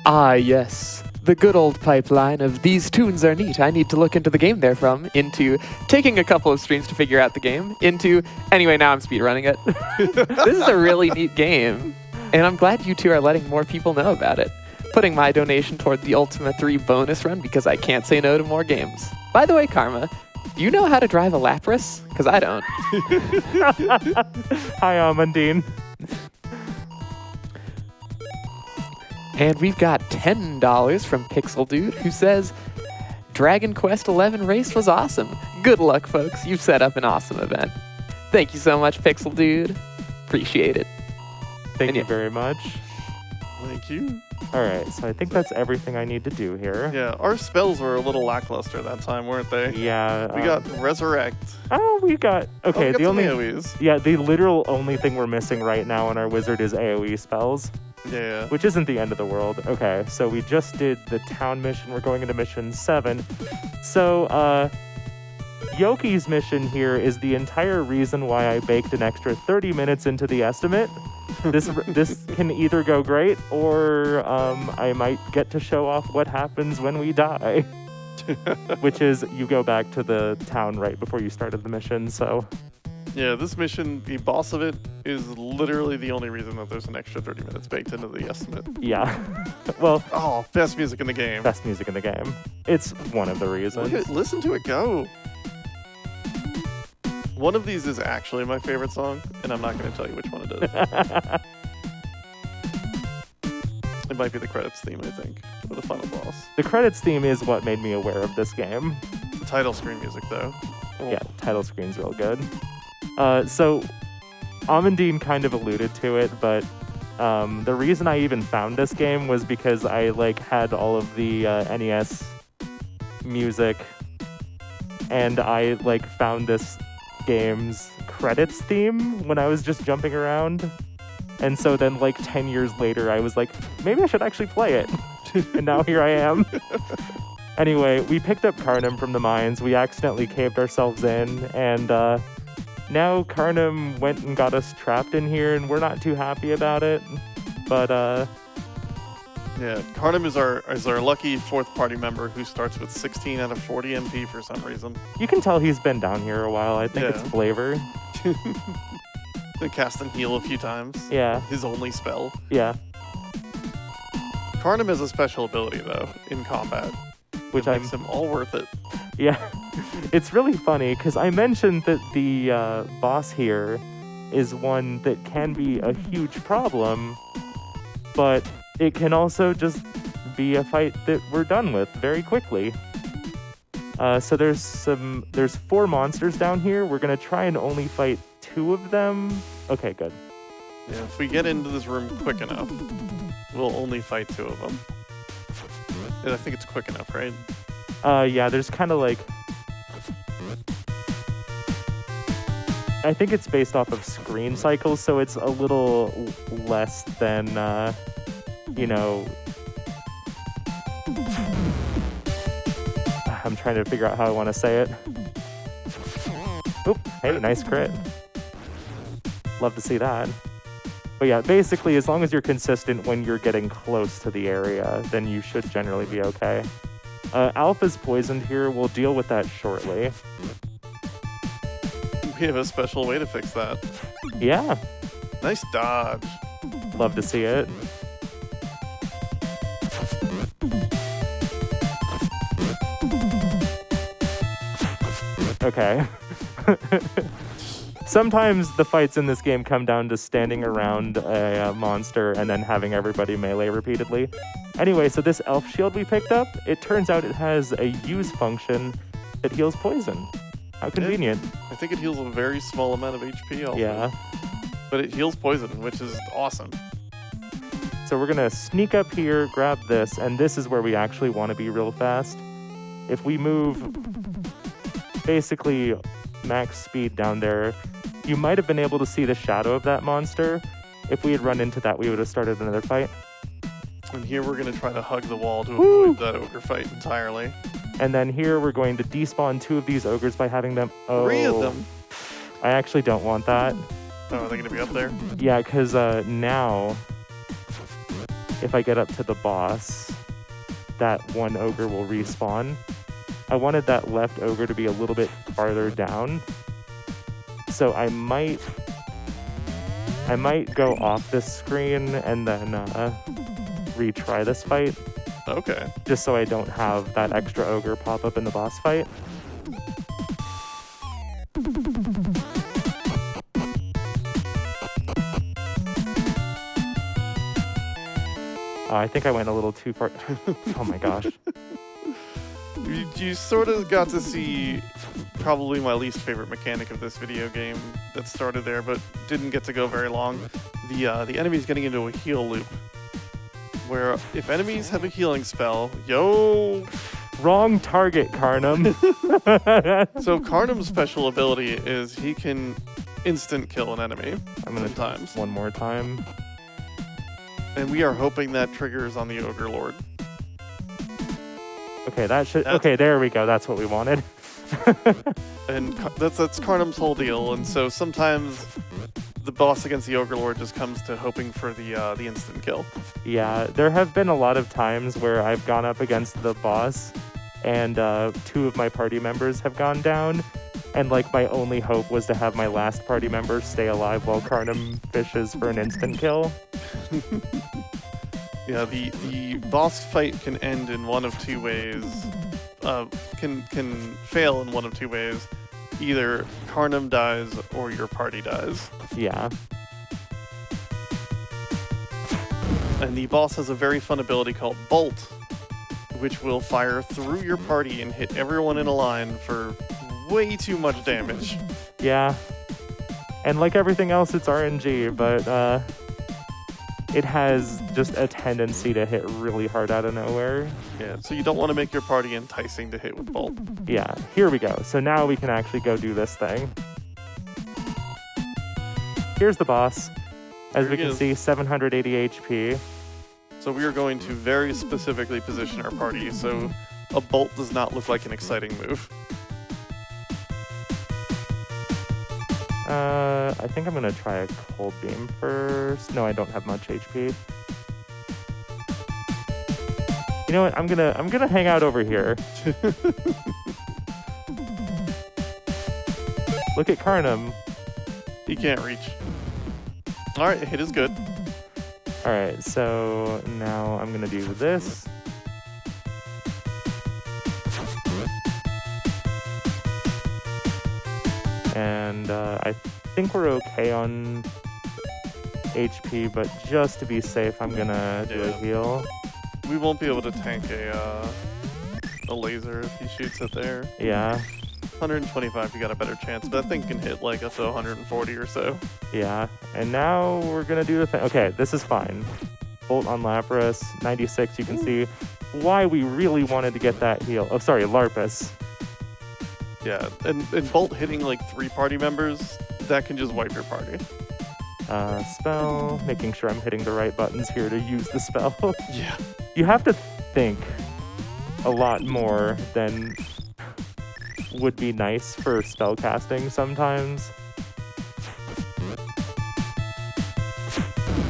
"Ah, yes, the good old pipeline of these tunes are neat. I need to look into the game they're from," into taking a couple of streams to figure out the game, into, anyway, now I'm speedrunning it. This is a really neat game, and I'm glad you two are letting more people know about it. Putting my donation toward the Ultima 3 bonus run because I can't say no to more games. By the way, Karma, do you know how to drive a Lapras? Because I don't. Hi, Amandine. And we've got $10 from Pixel Dude, who says, "Dragon Quest XI race was awesome. Good luck, folks. You've set up an awesome event." Thank you so much, Pixel Dude. Appreciate it. Thank you very much. Thank you. Alright, so I think that's everything I need to do here. Yeah, our spells were a little lackluster that time, weren't they? Yeah. We got Resurrect. Oh, we got... Okay, the only AoEs. Yeah, the literal only thing we're missing right now on our wizard is AoE spells. Yeah. Which isn't the end of the world. Okay, so we just did the town mission. We're going into mission 7. So, Yoki's mission here is the entire reason why I baked an extra 30 minutes into the estimate. This can either go great, or I might get to show off what happens when we die. Which is, you go back to the town right before you started the mission, so... Yeah, this mission, the boss of it, is literally the only reason that there's an extra 30 minutes baked into the estimate. Yeah. Well... Oh, best music in the game. Best music in the game. It's one of the reasons. Listen to it go. One of these is actually my favorite song, and I'm not going to tell you which one it is. might be the credits theme, I think, for the final boss. The credits theme is what made me aware of this game. The title screen music, though. Oh. Yeah, title screen's real good. So Amandine kind of alluded to it, but the reason I even found this game was because I like had all of the NES music, and I like found this game's credits theme when I was just jumping around. And so then like 10 years later, I was like, maybe I should actually play it. And now here I am. Anyway, we picked up Carnum from the mines. We accidentally caved ourselves in, and now Carnum went and got us trapped in here, and we're not too happy about it. But yeah, Carnum is our lucky fourth party member who starts with 16 out of 40 MP for some reason. You can tell he's been down here a while. I think it's flavor. They cast and heal a few times. Yeah. His only spell. Yeah. Carnum has a special ability though in combat, Which makes him all worth it. Yeah. It's really funny because I mentioned that the boss here is one that can be a huge problem, but it can also just be a fight that we're done with very quickly. So there's 4 monsters down here. We're gonna try and only fight 2 of them. Okay, good. Yeah, if we get into this room quick enough, we'll only fight 2 of them. And I think it's quick enough, right? Yeah, there's kind of like... I think it's based off of screen cycles, so it's a little less than, you know... I'm trying to figure out how I want to say it. Oop, hey, nice crit. Love to see that. But yeah, basically, as long as you're consistent when you're getting close to the area, then you should generally be okay. Alpha's poisoned here. We'll deal with that shortly. We have a special way to fix that. Yeah. Nice dodge. Love to see it. Okay. Sometimes the fights in this game come down to standing around a monster and then having everybody melee repeatedly. Anyway, so this elf shield we picked up, it turns out it has a use function that heals poison. How convenient. I think it heals a very small amount of HP also. Yeah. But it heals poison, which is awesome. So we're gonna sneak up here, grab this, and this is where we actually want to be real fast. If we move basically max speed down there, you might have been able to see the shadow of that monster. If we had run into that, we would have started another fight. And here we're going to try to hug the wall to avoid that ogre fight entirely. And then here we're going to despawn 2 of these ogres by having them... Oh, 3 of them? I actually don't want that. Oh, are they going to be up there? Yeah, because now, if I get up to the boss, that one ogre will respawn. I wanted that left ogre to be a little bit farther down. So I might go off this screen and then retry this fight. Okay. Just so I don't have that extra ogre pop up in the boss fight. I think I went a little too far. Oh my gosh. You sort of got to see probably my least favorite mechanic of this video game that started there, but didn't get to go very long. The enemy's getting into a heal loop, where if enemies have a healing spell, Wrong target, Carnum. So Carnum's special ability is he can instant kill an enemy. I'm gonna sometimes. one more time. And we are hoping that triggers on the Ogre Lord. Okay, okay, there we go. That's what we wanted. And that's Carnum's whole deal. And so sometimes the boss against the Ogre Lord just comes to hoping for the instant kill. Yeah, there have been a lot of times where I've gone up against the boss and 2 of my party members have gone down. And like my only hope was to have my last party member stay alive while Carnum fishes for an instant kill. Yeah, the boss fight can end in one of 2 ways. Can fail in one of 2 ways. Either Carnum dies or your party dies. Yeah. And the boss has a very fun ability called Bolt, which will fire through your party and hit everyone in a line for way too much damage. Yeah. And like everything else, it's RNG, but it has just a tendency to hit really hard out of nowhere. Yeah, so you don't want to make your party enticing to hit with Bolt. Yeah, here we go. So now we can actually go do this thing. Here's the boss. As Here we he can is. see, 780 HP. So we are going to very specifically position our party, so a Bolt does not look like an exciting move. I think I'm gonna try a cold beam first. No, I don't have much HP. You know what? I'm gonna hang out over here. Look at Karnam. He can't reach. Alright, hit is good. All right, so now I'm gonna do this. And I think we're okay on HP, but just to be safe, I'm gonna do a Yeah. heal. We won't be able to tank a laser if he shoots it there. Yeah, 125, you got a better chance, but that thing can hit like up to 140 or so. yeah. And now we're gonna do the thing. Okay, this is fine. Bolt on Lapras, 96. You can see why we really wanted to get that heal. Oh, sorry, Larpus. Yeah, and Bolt hitting like 3 party members, that can just wipe your party. Spell, making sure I'm hitting the right buttons here to use the spell. Yeah. You have to think a lot more than would be nice for spell casting sometimes.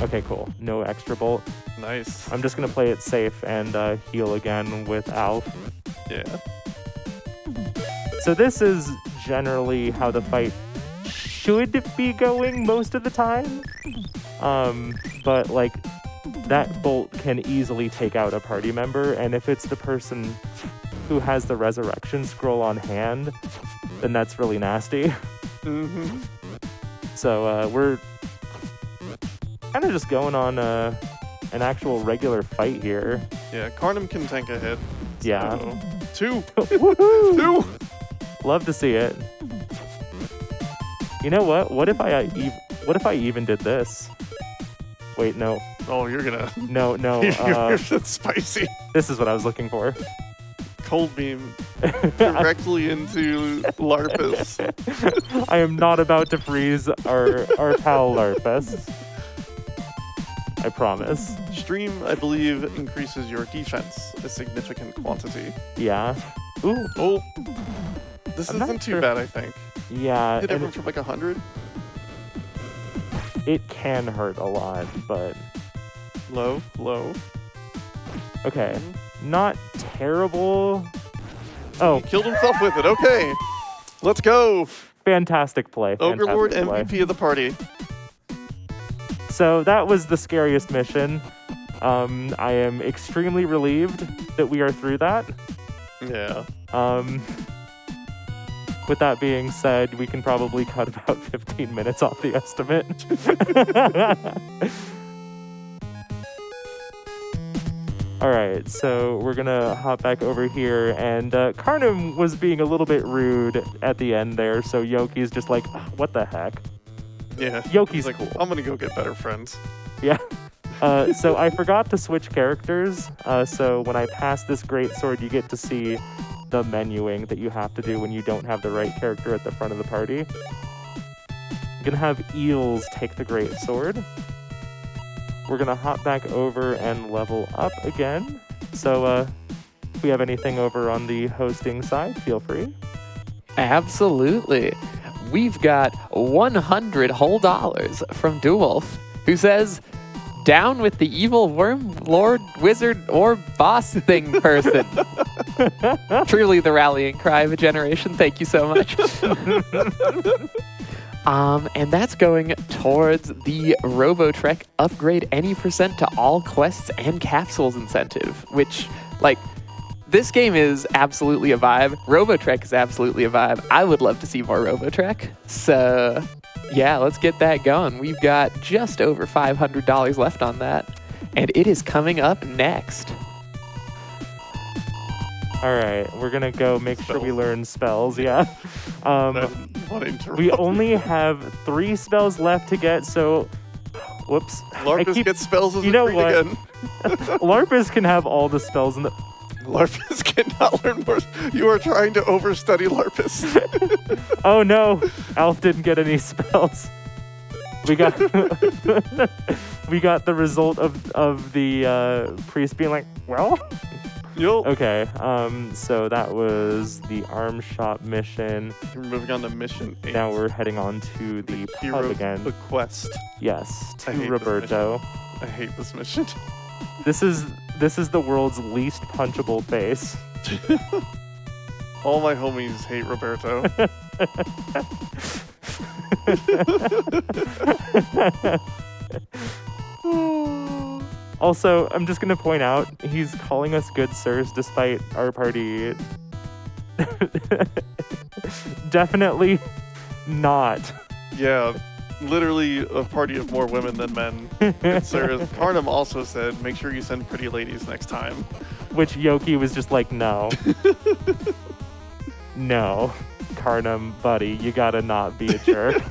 Okay, cool. No extra bolt. Nice. I'm just gonna play it safe and heal again with Alf. Yeah. So this is generally how the fight should be going most of the time. But like that bolt can easily take out a party member, and if it's the person who has the resurrection scroll on hand, then that's really nasty. Mm-hmm. So we're kind of just going on an actual regular fight here. Yeah, Karnam can tank a hit. Yeah. So, 2! Woohoo! 2! Love to see it. You know what? What if I even did this? Wait, no. Oh, you're gonna... No. That's spicy. This is what I was looking for. Cold beam directly into Larpus. I am not about to freeze our pal Larpus. I promise. Stream, I believe, increases your defense a significant quantity. Yeah. Ooh. Oh, this I'm not isn't too sure. bad, I think. Yeah. Hit and everyone from like 100. it can hurt a lot, but Low. okay. Not terrible. Oh, He killed himself with it. Okay. Let's go. fantastic play. Overlord fantastic play. MVP of the party. So that was the scariest mission. I am extremely relieved that we are through that. Yeah. With that being said, we can probably cut about 15 minutes off the estimate. All right, so we're gonna hop back over here, and Karnam was being a little bit rude at the end there, so Yoki's just like, what the heck? Yeah. Yoki's He's like, cool. I'm gonna go get better friends. Yeah. So I forgot to switch characters. So when I pass this great sword, you get to see the menuing that you have to do when you don't have the right character at the front of the party. I'm gonna have Eels take the great sword. We're gonna hop back over and level up again. So if we have anything over on the hosting side, feel free. Absolutely. We've got 100 whole dollars from Dewolf, who says, down with the evil worm, lord, wizard, or boss thing person. Truly the rallying cry of a generation. Thank you so much. And that's going towards the RoboTrek upgrade any % to all quests and capsules incentive, which, like, this game is absolutely a vibe. RoboTrek is absolutely a vibe. I would love to see more RoboTrek. So, yeah, let's get that going. We've got just over $500 left on that. and it is coming up next. All right, we're gonna go make sure we learn spells. Yeah. We only have 3 spells left to get, so whoops. Larpus gets spells as you a know treat what? again. Larpus can have all the spells in the. Larpus cannot learn more. You are trying to overstudy Larpus. Oh no, Alf didn't get any spells. We got we got the result of the priest being like, well. Yo. Okay, so that was the arm shop mission. We're moving on to mission 8. Now we're heading on to the pub Hero's again. Bequest. Yes, to I hate this Roberto. I hate this mission. This is the world's least punchable face. All my homies hate Roberto. Also, I'm just gonna point out, he's calling us good sirs despite our party. Definitely not. Yeah, literally a party of more women than men. Good sir. Carnum also said, make sure you send pretty ladies next time. Which Yoki was just like, no. No. Carnum, buddy, you gotta not be a jerk.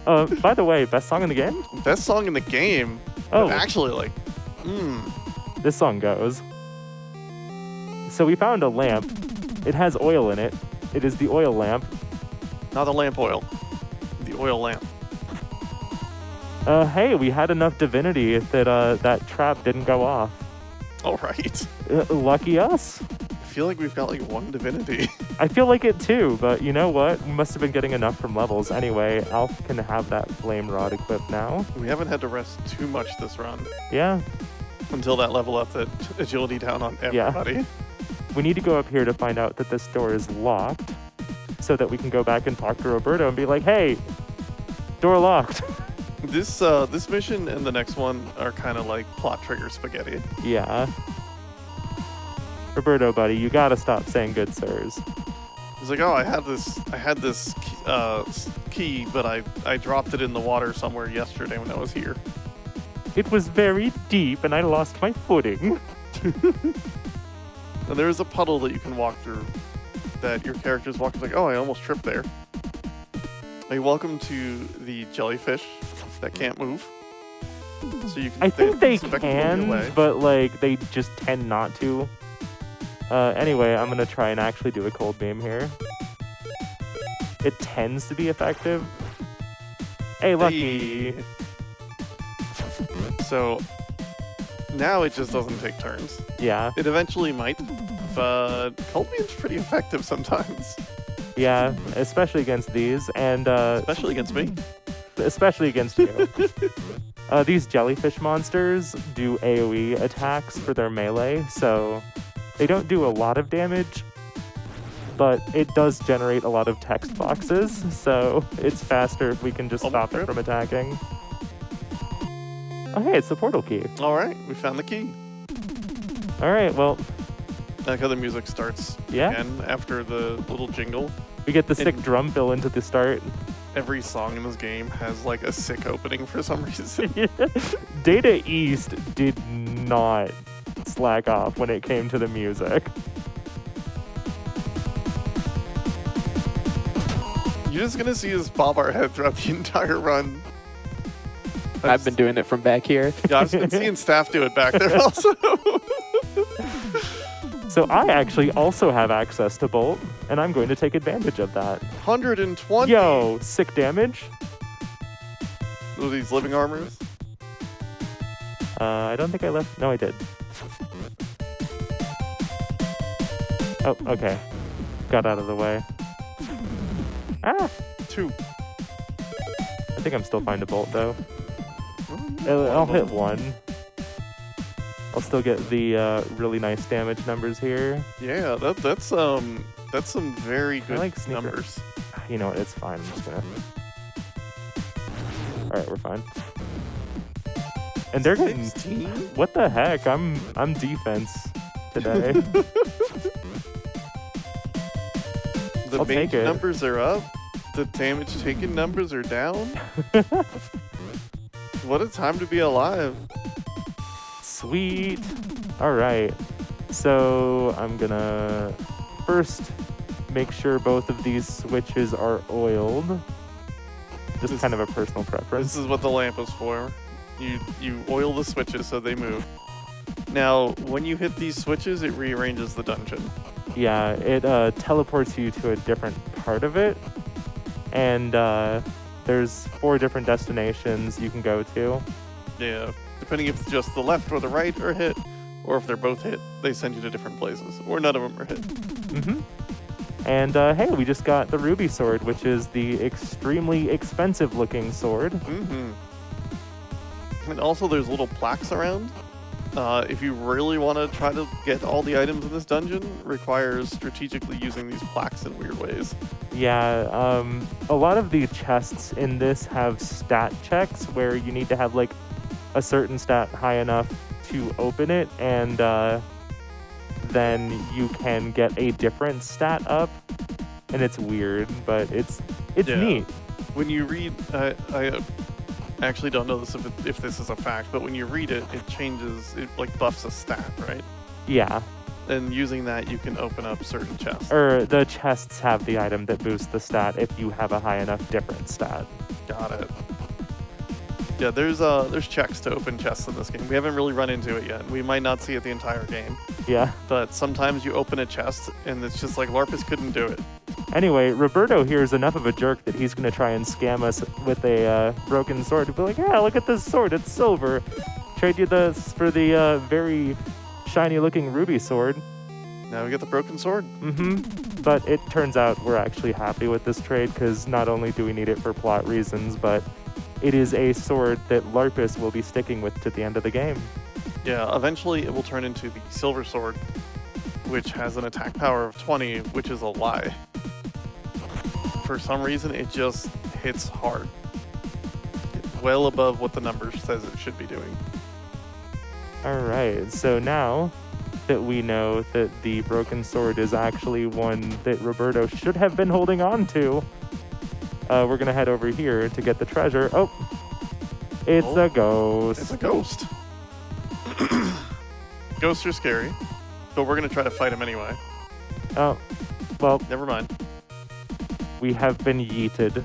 By the way, best song in the game? Best song in the game? Oh. But actually, This song goes. So we found a lamp. It has oil in it. It is the oil lamp. Not the lamp oil. The oil lamp. Hey, we had enough divinity that that trap didn't go off. All right. Lucky us. I feel like we've got like 1 divinity. I feel like it too, but you know what? We must have been getting enough from levels. Anyway, Alf can have that flame rod equipped now. We haven't had to rest too much this run. Yeah. Until that level up that agility down on everybody. Yeah. We need to go up here to find out that this door is locked so that we can go back and talk to Roberto and be like, hey, door locked. This mission and the next one are kind of like plot trigger spaghetti. Yeah. Roberto, buddy, you gotta stop saying good sirs. He's like, oh, I had this key, but I dropped it in the water somewhere yesterday when I was here. It was very deep and I lost my footing. And there is a puddle that you can walk through that your character's walking like, oh, I almost tripped there. Hey, welcome to the jellyfish that can't move. So you can I think they spectacle your way. can, but like they just tend not to. Anyway, I'm gonna try and actually do a cold beam here. It tends to be effective. Hey, lucky. Hey. So now it just doesn't take turns. Yeah, It eventually might, but cold beam's pretty effective sometimes, yeah, especially against these, and especially against me. especially against you. These jellyfish monsters do AoE attacks for their melee, so they don't do a lot of damage, but it does generate a lot of text boxes, so it's faster if we can just stop it from attacking. Oh, hey, it's the portal key. All right, we found the key. All right, well, I like how the music starts Yeah. again after the little jingle. we get the sick drum fill into the start. Every song in this game has like a sick opening for some reason. Data East did not slack off when it came to the music. You're just gonna see us bob our head throughout the entire run. I've been doing it from back here. Yeah, I've been seeing staff do it back there also. So I actually also have access to Bolt, and I'm going to take advantage of that. 120. Yo, sick damage. Are these living armors? I don't think I left. No, I did. Oh, okay. Got out of the way. Ah! 2. I think I'm still fine to Bolt, though. I'll hit 1. I'll still get the really nice damage numbers here. Yeah, that's some very good like sneaker. numbers. You know what? It's fine. I'm just gonna. All right, we're fine. And they're getting. 16? What the heck? I'm defense today. The I'll take mage it. numbers are up. The damage taken numbers are down. What a time to be alive. Sweet. All right. So I'm gonna first make sure both of these switches are oiled. Just kind of a personal preference. This is what the lamp is for. You oil the switches so they move. Now, when you hit these switches, it rearranges the dungeon. Yeah, it teleports you to a different part of it. And there's 4 different destinations you can go to. Yeah, depending if it's just the left or the right are hit, or if they're both hit, they send you to different places, or none of them are hit. Mm-hmm. And hey, we just got the ruby sword, which is the extremely expensive looking sword. Mm-hmm. And also there's little plaques around. If you really want to try to get all the items in this dungeon, requires strategically using these plaques in weird ways. Yeah, a lot of the chests in this have stat checks where you need to have like a certain stat high enough to open it, and then you can get a different stat up, and it's weird, but it's neat. When you read, I actually don't know this if this is a fact, but when you read it, it changes, it like buffs a stat, right? Yeah. And using that, you can open up certain chests. The chests have the item that boosts the stat if you have a high enough different stat. Got it. Yeah, there's checks to open chests in this game. We haven't really run into it yet. We might not see it the entire game. Yeah. But sometimes you open a chest, and it's just like Larpus couldn't do it. Anyway, Roberto here is enough of a jerk that he's going to try and scam us with a broken sword. To be like, yeah, look at this sword. It's silver. Trade you this for the very shiny-looking ruby sword. Now we get the broken sword. Mm-hmm. But it turns out we're actually happy with this trade because not only do we need it for plot reasons, but it is a sword that Larpus will be sticking with to the end of the game. Yeah, eventually it will turn into the silver sword, which has an attack power of 20, which is a lie. For some reason, it just hits hard. It's well above what the number says it should be doing. All right, so now that we know that the broken sword is actually one that Roberto should have been holding on to, we're going to head over here to get the treasure. Oh, it's a ghost. It's a ghost. Ghosts are scary, but we're going to try to fight him anyway. Oh, well, Never mind. we have been yeeted.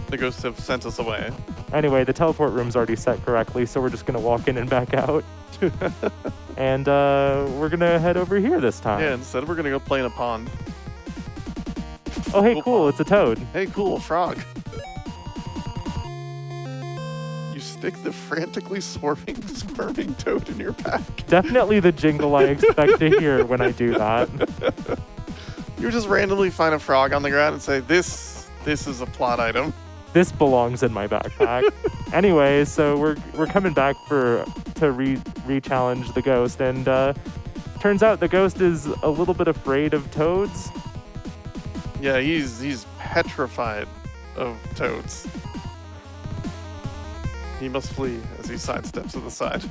The ghosts have sent us away. Anyway, the teleport room's already set correctly, so we're just going to walk in and back out. And we're going to head over here this time. Yeah, instead we're going to go play in a pond. Oh, hey, cool, it's a toad. Hey, cool, a frog. You stick the frantically squirming toad in your pack. Definitely the jingle I expect to hear when I do that. You just randomly find a frog on the ground and say, this is a plot item. This belongs in my backpack. Anyway, so we're coming back to re-challenge the ghost, and turns out the ghost is a little bit afraid of toads. Yeah, he's petrified of toads. He must flee as he sidesteps to the side.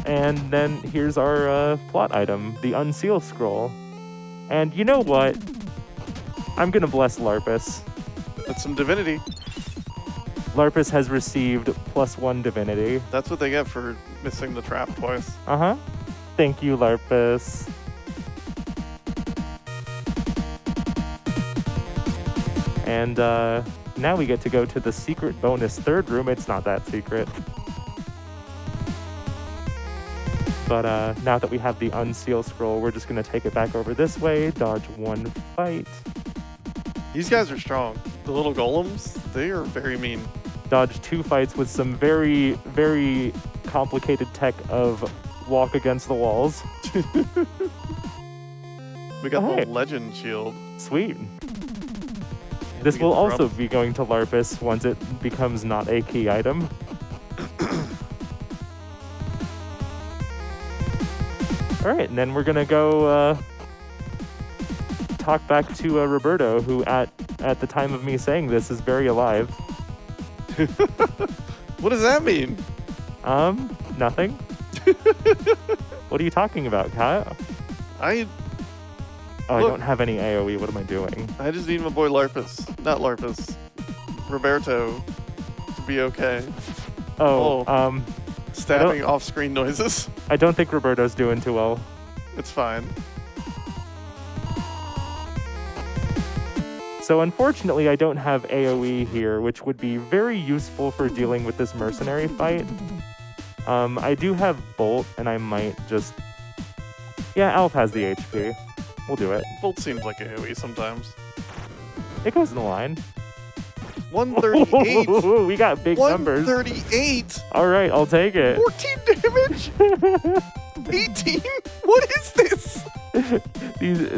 And then here's our plot item, the Unseal Scroll. And you know what? I'm gonna bless Larpus. That's some divinity. Larpus has received +1 divinity. That's what they get for missing the trap twice. Uh-huh. Thank you, Larpus. And now we get to go to the secret bonus third room. It's not that secret. But now that we have the Unseal Scroll, we're just going to take it back over this way, dodge 1 fight. These guys are strong. The little golems, they are very mean. Dodge 2 fights with some very, very complicated tech of walk against the walls. We got Hey. the legend shield. Sweet. And This we get will the also grubs. be going to Larpus once it becomes not a key item. All right, and then we're gonna go talk back to Roberto, who at the time of me saying this is very alive. What does that mean? Nothing. What are you talking about, Kat? I I Look. don't have any AoE. What am I doing? just need my boy Larpus. Not Larpus. Roberto to be okay. Oh, stabbing off-screen noises. I don't think Roberto's doing too well. It's fine. So unfortunately, I don't have AoE here, which would be very useful for dealing with this mercenary fight. I do have Bolt, and I might just... Yeah, Alf has the HP. We'll do it. Bolt seems like AoE sometimes. It goes in the line. 138! We got big numbers. 138! All right, I'll take it. 14 damage! 18? What is this? These...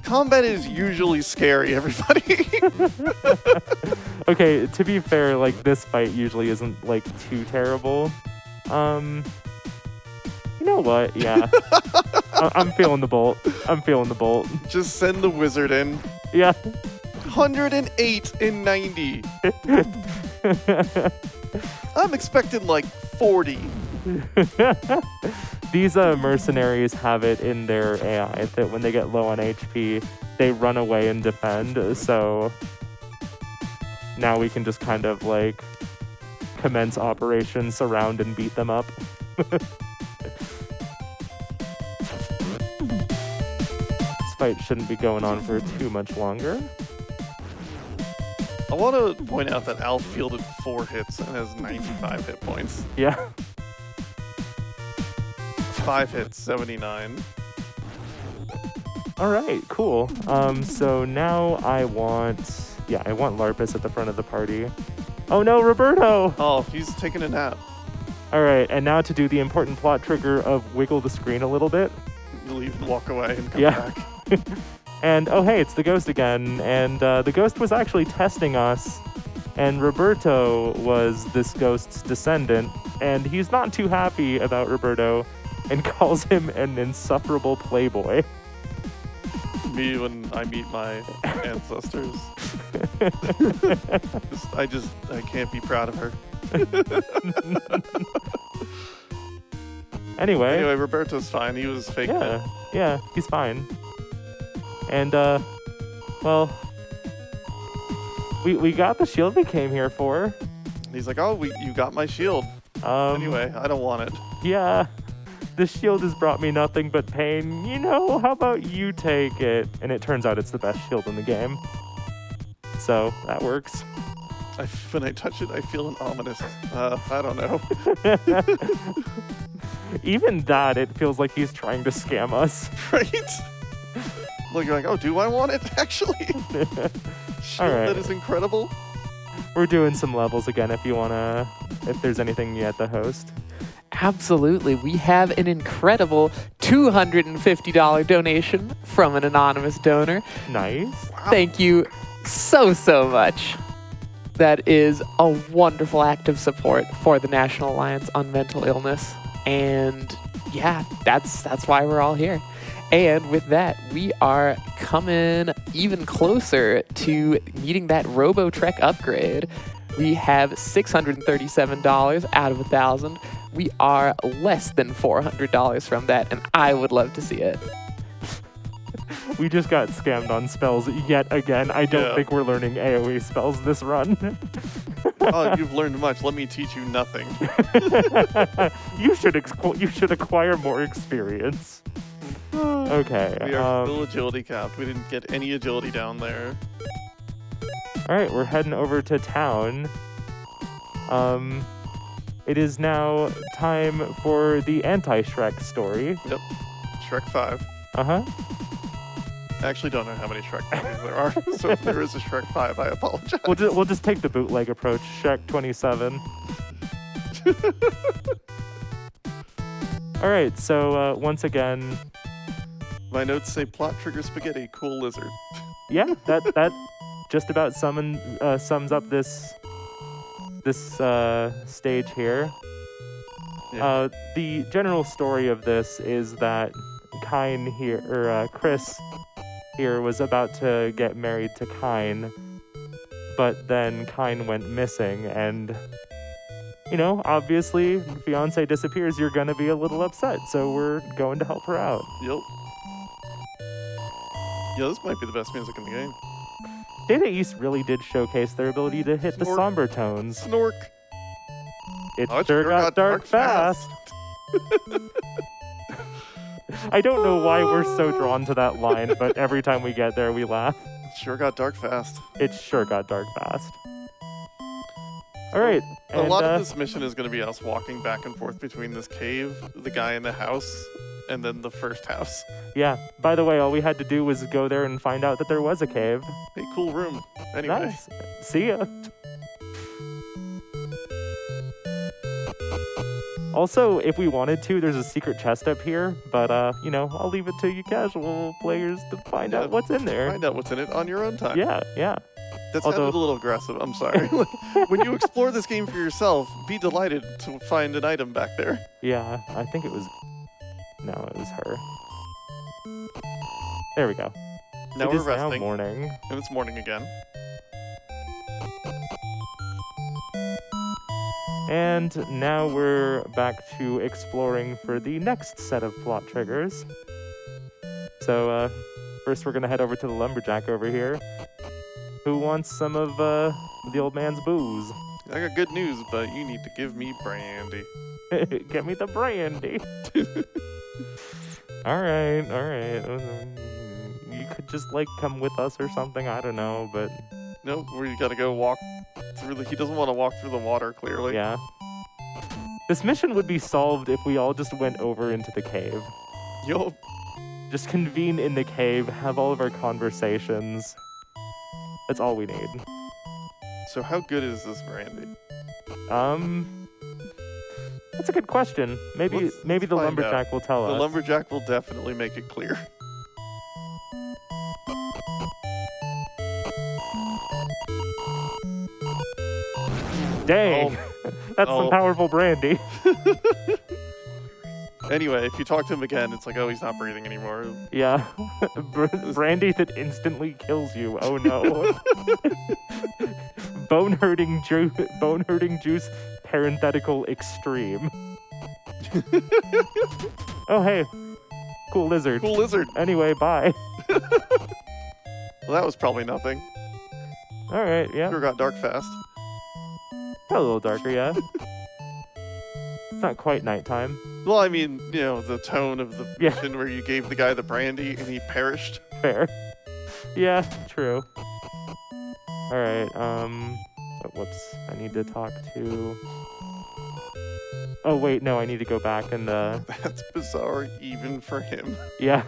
Combat is usually scary, everybody. Okay, to be fair, like, this fight usually isn't, like, too terrible. You know what? Yeah. I'm feeling the Bolt. I'm feeling the Bolt. Just send the wizard in. Yeah. 108 in 90. I'm expecting like 40. These mercenaries have it in their AI that when they get low on HP, they run away and defend. So now we can just kind of like commence Operation Surround and beat them up. This fight shouldn't be going on for too much longer. I want to point out that Alf fielded 4 hits and has 95 hit points. Yeah. 5 hits, 79. All right, cool. So now I want Larpus at the front of the party. Oh no, Roberto! Oh, he's taking a nap. All right, and now to do the important plot trigger of wiggle the screen a little bit. You leave and walk away and come Yeah. back. And oh hey, it's the ghost again. And the ghost was actually testing us. And Roberto was this ghost's descendant. And he's not too happy about Roberto and calls him an insufferable playboy. Me when I meet my ancestors. I can't be proud of her. Anyway, Roberto's fine. He was fake. Yeah, he's fine. And, well, we got the shield we came here for. He's like, oh, you got my shield. Anyway, I don't want it. Yeah, the shield has brought me nothing but pain. You know, how about you take it? And it turns out it's the best shield in the game. So, that works. When I touch it, I feel an ominous, I don't know. Even that, it feels like he's trying to scam us. Right? Look, you're like, oh, do I want it, actually? Shield right. that is incredible. We're doing some levels again if there's anything yet to host. Absolutely. We have an incredible $250 donation from an anonymous donor. Nice. Wow. Thank you so much. That is a wonderful act of support for the National Alliance on Mental Illness. And yeah, that's why we're all here. And with that, we are coming even closer to meeting that RoboTrek upgrade. We have $637 out of 1,000. We are less than $400 from that, and I would love to see it. We just got scammed on spells yet again. I don't think we're learning AoE spells this run. Oh, you've learned much. Let me teach you nothing. You should acquire more experience. Okay. We are still agility capped. We didn't get any agility down there. All right, we're heading over to town. It is now time for the anti-Shrek story. Yep. Shrek 5. Uh-huh. I actually don't know how many Shrek movies there are, so if there is a Shrek 5, I apologize. We'll just take the bootleg approach. Shrek 27. All right, so once again, My notes say plot trigger spaghetti, cool lizard. yeah, that just about sums up this stage here. Yeah. The general story of this is that Chris here was about to get married to Kine, but then Kine went missing, and obviously, fiance disappears, you're gonna be a little upset, so we're going to help her out. Yep. Yeah, this might be the best music in the game. Data East really did showcase their ability to hit the Snork. somber tones. Snork. It Oh, sure got dark fast. I don't know why we're so drawn to that line, but every time we get there, we laugh. Sure got dark fast. It sure got dark fast. All right. A lot of this mission is going to be us walking back and forth between this cave, the guy in the house, and then the first house. Yeah. By the way, all we had to do was go there and find out that there was a cave. Hey, cool room. Anyway. Nice. See ya. Also, if we wanted to, there's a secret chest up here, but, you know, I'll leave it to you casual players to find out what's in there. Find out what's in it on your own time. Yeah. That sounded a little aggressive. I'm sorry. When you explore this game for yourself, be delighted to find an item back there. Yeah, I think it was... No, it was her. There we go. Now It we're is now resting, morning. and it's morning again. And now we're back to exploring for the next set of plot triggers. So, first we're gonna head over to the lumberjack over here, who wants some of the old man's booze. I got good news, but you need to give me brandy. Get me the brandy. All right. You could just like come with us or something. I don't know, but Nope, we gotta go walk through the... He doesn't want to walk through the water, clearly. yeah. This mission would be solved if we all just went over into the cave. Yo, Just convene in the cave, have all of our conversations. That's all we need. so how good is this brandy? That's a good question. Maybe Let's the find lumberjack will tell The us. lumberjack will definitely make it clear. Dang, that's some Oh. powerful brandy. Anyway, if you talk to him again, it's like, oh, he's not breathing anymore. Yeah, brandy that instantly kills you. Oh no. Bone hurting juice, parenthetical extreme. Oh hey, cool lizard. Cool lizard. Anyway, bye. Well, that was probably nothing. All right, yeah, Sure got dark fast. got a little darker, yeah. It's not quite nighttime. Well, I mean, you know, the tone of the Yeah. mission where you gave the guy the brandy and he perished. Fair. Yeah, true. All right. Whoops. I need to talk to. Oh wait, no. I need to go back and. That's bizarre, even for him. Yeah.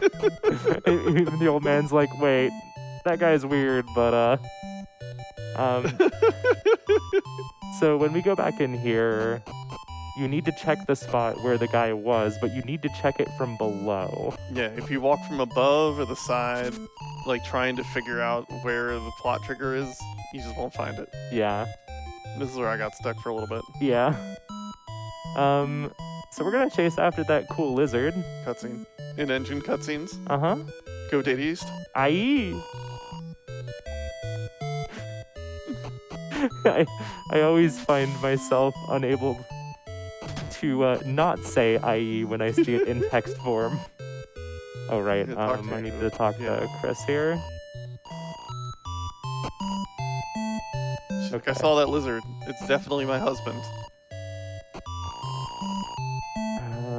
Even the old man's like, wait, that guy's weird, but So when we go back in here, you need to check the spot where the guy was, but you need to check it from below. Yeah, if you walk from above or the side, like trying to figure out where the plot trigger is, you just won't find it. Yeah. This is where I got stuck for a little bit. Yeah. So we're gonna chase after that cool lizard. Cutscene. In-engine cutscenes. Uh-huh. Go Data East. Aye. I always find myself unable to not say IE when I see it in text form. Oh right, You gotta talk to I need you. to talk Yeah. to Chris here. Look, I saw that lizard. It's definitely my husband.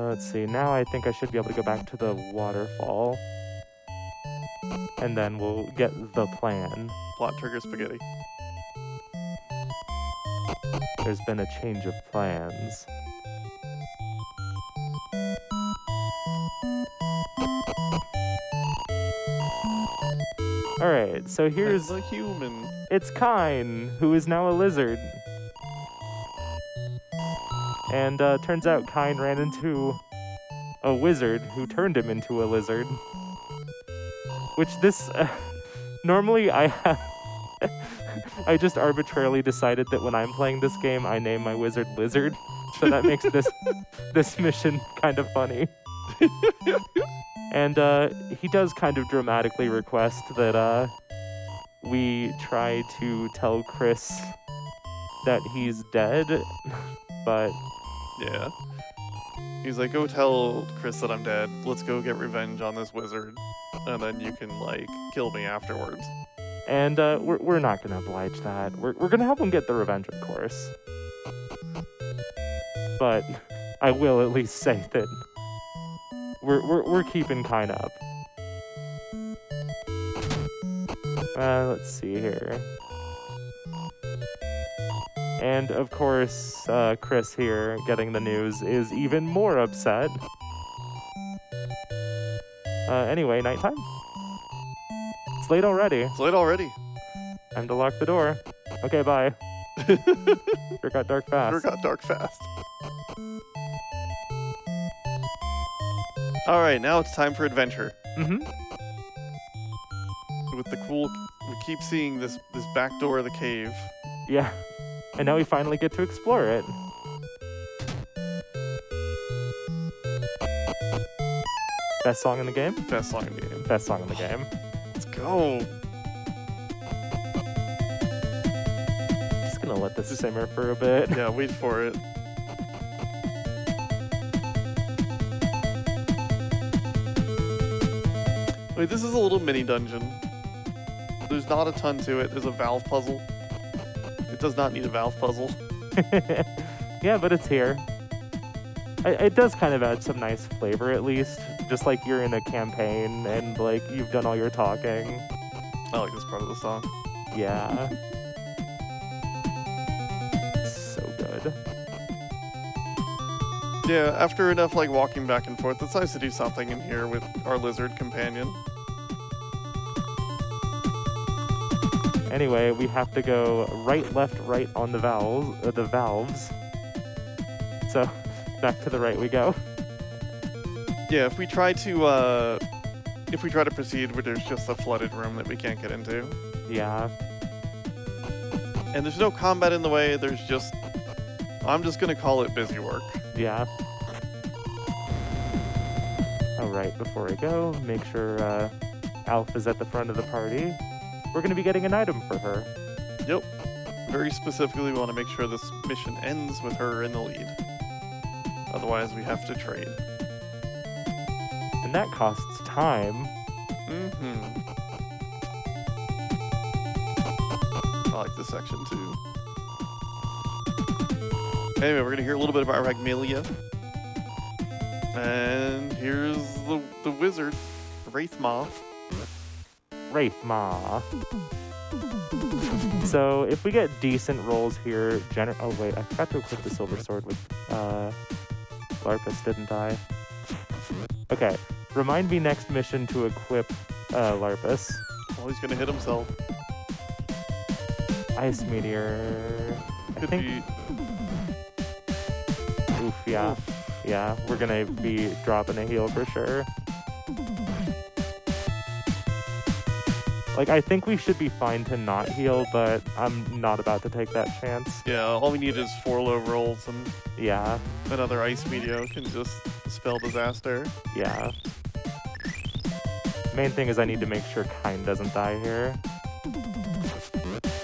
Let's see, now I think I should be able to go back to the waterfall. And then we'll get the plan. Plot trigger spaghetti. There's been a change of plans. Alright, so here's... I'm a human. It's Kine, who is now a lizard. And turns out Kine ran into a wizard who turned him into a lizard. Which this... normally I have... I just arbitrarily decided that when I'm playing this game, I name my wizard Lizard. So that makes this mission kind of funny. And he does kind of dramatically request that we try to tell Chris that he's dead, but... Yeah. He's like, go tell Chris that I'm dead. Let's go get revenge on this wizard. And then you can, like, kill me afterwards. And we're not going to oblige that. We're going to help him get the revenge, of course. but I will at least say that we're keeping kind up. Let's see here. And of course, Chris here getting the news is even more upset. Anyway, nighttime. It's late already. It's late already. Time to lock the door. Okay, bye. Sure got dark fast. Sure got dark fast. All right, now it's time for adventure. Mm-hmm. With the cool, we keep seeing this back door of the cave. Yeah. And now we finally get to explore it. Best song in the game? Best song in the game. Best song in the game. Let's go. Just gonna let this simmer for a bit. Yeah, wait for it. Wait, this is a little mini dungeon. There's not a ton to it. There's a valve puzzle. It does not need a valve puzzle. Yeah, but it's here. It does kind of add some nice flavor, at least. Just like you're in a campaign and like you've done all your talking. I like this part of the song. Yeah. So good. Yeah, after enough like walking back and forth, it's nice to do something in here with our lizard companion. Anyway, we have to go right, left, right on the valves. So, back to the right we go. Yeah, if we try to proceed where there's just a flooded room that we can't get into. Yeah. And there's no combat in the way, there's just, I'm just gonna call it busy work. Yeah. Alright, before I go, make sure Alf is at the front of the party. We're going to be getting an item for her. Yep. Very specifically, we want to make sure this mission ends with her in the lead. Otherwise, we have to trade. And that costs time. Mm-hmm. I like this section, too. Anyway, we're going to hear a little bit about Ragmelia. And here's the wizard, Wraithma. Wraithma. So if we get decent rolls here, oh wait, I forgot to equip the silver sword with Larpus, didn't I? Okay, remind me next mission to equip Larpus. Well, he's gonna hit himself. Ice meteor. Could I think. Oof, yeah. Oof. Yeah, we're gonna be dropping a heal for sure. Like, I think we should be fine to not heal, but I'm not about to take that chance. Yeah, all we need is 4 low rolls, and Yeah, another ice meteor can just spell disaster. yeah. Main thing is I need to make sure Kine doesn't die here.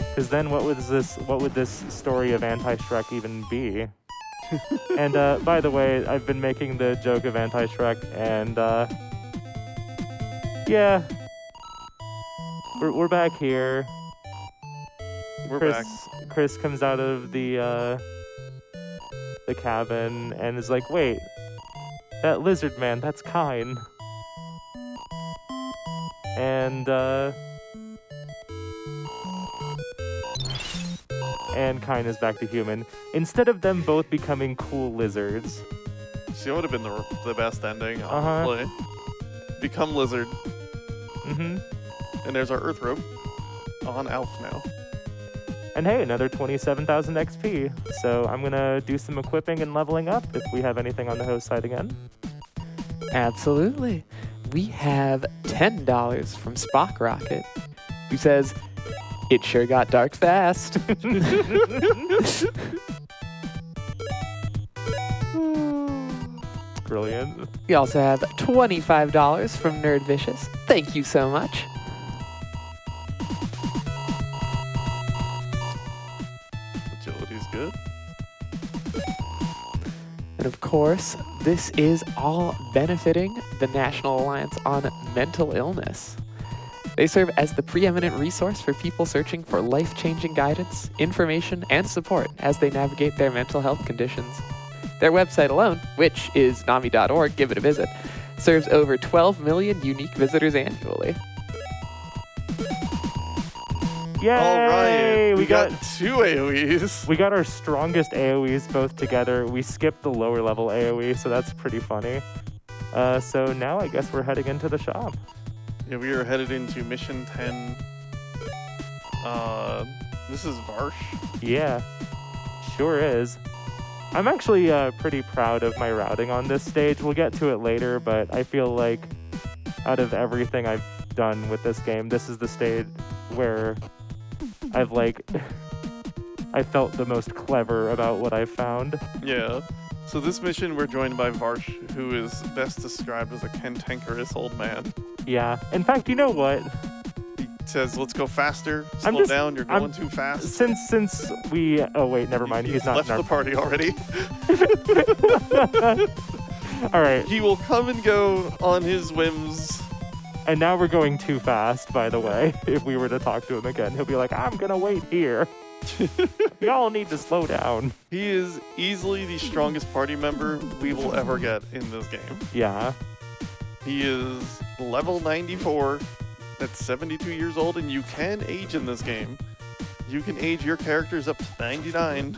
Because then what would this story of Anti-Shrek even be? And by the way, I've been making the joke of Anti-Shrek, and yeah. We're back here. We're back. Chris comes out of the cabin and is like, wait, that lizard man, that's Kine. And Kine is back to human. Instead of them both becoming cool lizards. See, what would have been the best ending, Uh-huh. honestly. Become lizard. Mm-hmm. And there's our earth rope on Alf now. And hey, another 27,000 XP. So I'm gonna do some equipping and leveling up if we have anything on the host side again. Absolutely. We have $10 from Spock Rocket, who says, "It sure got dark fast." Brilliant. We also have $25 from Nerd Vicious. Thank you so much. Agility's good. And of course, this is all benefiting the National Alliance on Mental Illness. They serve as the preeminent resource for people searching for life-changing guidance, information, and support as they navigate their mental health conditions. Their website alone, which is nami.org, give it a visit, serves over 12 million unique visitors annually. Yay! All right, We got 2 AoEs. we got our strongest AoEs both together. We skipped the lower level AoE, so that's pretty funny. So now I guess we're heading into the shop. Yeah, we are headed into mission 10. This is Varsh. Yeah, sure is. I'm actually pretty proud of my routing on this stage. We'll get to it later, but I feel like out of everything I've done with this game, this is the stage where I've I felt the most clever about what I found. Yeah. So this mission, we're joined by Varsh, who is best described as a cantankerous old man. Yeah. In fact, you know what? He says, let's go faster, slow down, you're going too fast. Since we... Oh, wait, never mind. He's not left in our... the party already. All right. He will come and go on his whims. And now we're going too fast, by the way. If we were to talk to him again, he'll be like, I'm going to wait here. Y'all need to slow down. He is easily the strongest party member we will ever get in this game. Yeah. He is level 94 at 72 years old, and you can age in this game. You can age your characters up to 99.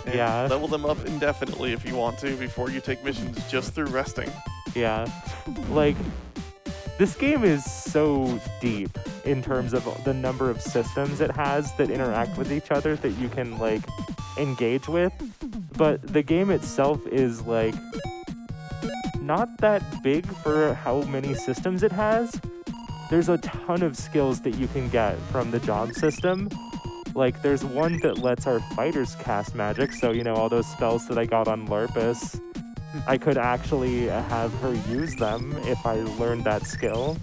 And Yeah. level them up indefinitely if you want to before you take missions just through resting. Yeah. Like, this game is so deep in terms of the number of systems it has that interact with each other that you can, like, engage with. But the game itself is, like, not that big for how many systems it has. There's a ton of skills that you can get from the job system. Like, there's one that lets our fighters cast magic, so, you know, all those spells that I got on Larpus, I could actually have her use them if I learned that skill.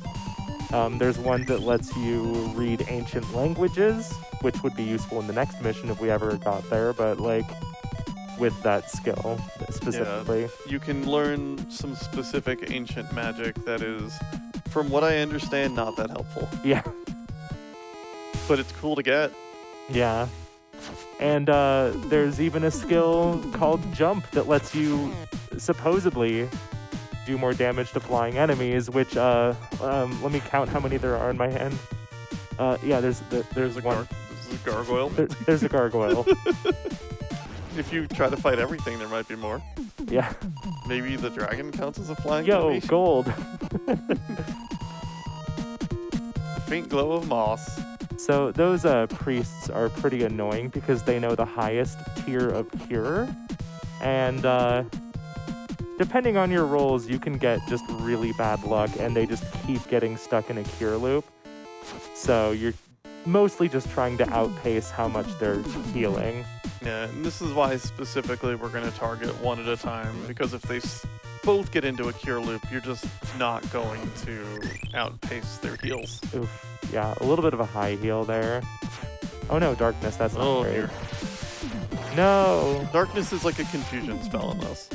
There's one that lets you read ancient languages, which would be useful in the next mission if we ever got there, but, like, with that skill specifically. Yeah, you can learn some specific ancient magic that is, from what I understand, not that helpful. Yeah. But it's cool to get. Yeah. And there's even a skill called Jump that lets you supposedly do more damage to flying enemies, which, let me count how many there are in my hand. Yeah, there's one. This is a gargoyle. There's a gargoyle. If you try to fight everything, there might be more. Yeah. Maybe the dragon counts as a flying Yo, enemy. gold. Faint glow of moss. So those priests are pretty annoying because they know the highest tier of cure. And depending on your rolls, you can get just really bad luck and they just keep getting stuck in a cure loop. So you're mostly just trying to outpace how much they're healing. Yeah, and this is why specifically we're going to target one at a time, because if they both get into a cure loop, you're just not going to outpace their heals. Oof. Yeah, a little bit of a high heal there. Oh no, darkness, that's not great. Dear. No! Darkness is like a confusion spell in this.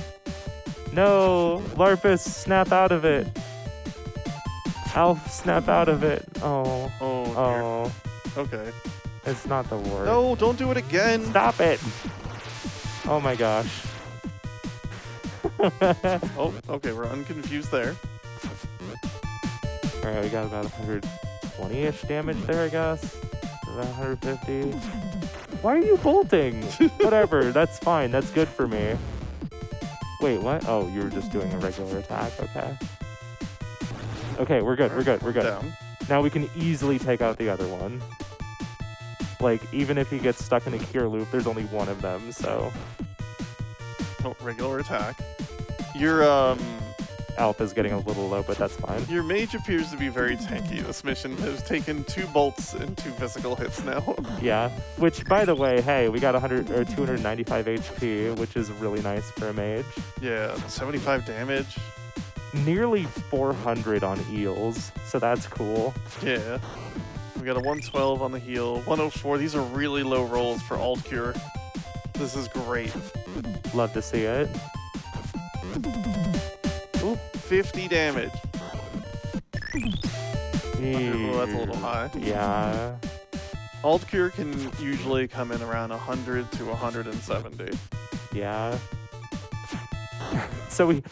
No! Larpus, snap out of it! Alf, snap out of it! Oh. Oh, dear. Oh. Okay. It's not the word. No, don't do it again! Stop it! Oh my gosh. Oh, okay, we're unconfused there. Alright, we got about 120-ish damage there, I guess. About 150. Why are you bolting? Whatever, that's fine. That's good for me. Wait, what? Oh, you were just doing a regular attack. Okay. Okay, we're good. We're good. We're good. Down. Now we can easily take out the other one. Like, even if he gets stuck in a cure loop, there's only one of them, so... Oh, regular attack. Your, Alpha's getting a little low, but that's fine. Your mage appears to be very tanky. This mission has taken 2 bolts and 2 physical hits now. Yeah, which, by the way, hey, we got 295 HP, which is really nice for a mage. Yeah, 75 damage. Nearly 400 on eels, so that's cool. Yeah. We got a 112 on the heal, 104. These are really low rolls for alt cure. This is great. Love to see it. Ooh, 50 damage. Eee. Oh, that's a little high. Yeah. Alt cure can usually come in around 100 to 170. Yeah. So we,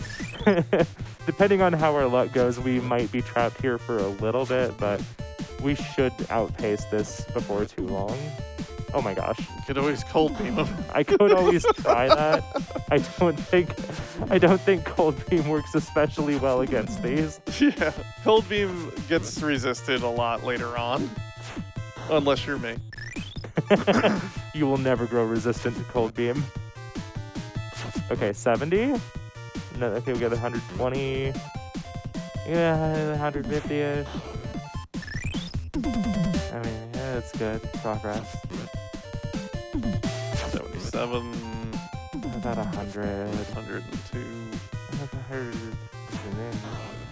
depending on how our luck goes, we might be trapped here for a little bit, but we should outpace this before too long. Oh my gosh. You could always cold beam them. I could always try that. I don't think cold beam works especially well against these. Yeah, cold beam gets resisted a lot later on. Unless you're me. You will never grow resistant to cold beam. Okay, 70. No, okay, we got 120. Yeah, 150-ish. I mean, yeah, that's good. Progress. 77. About 100. 102. 100.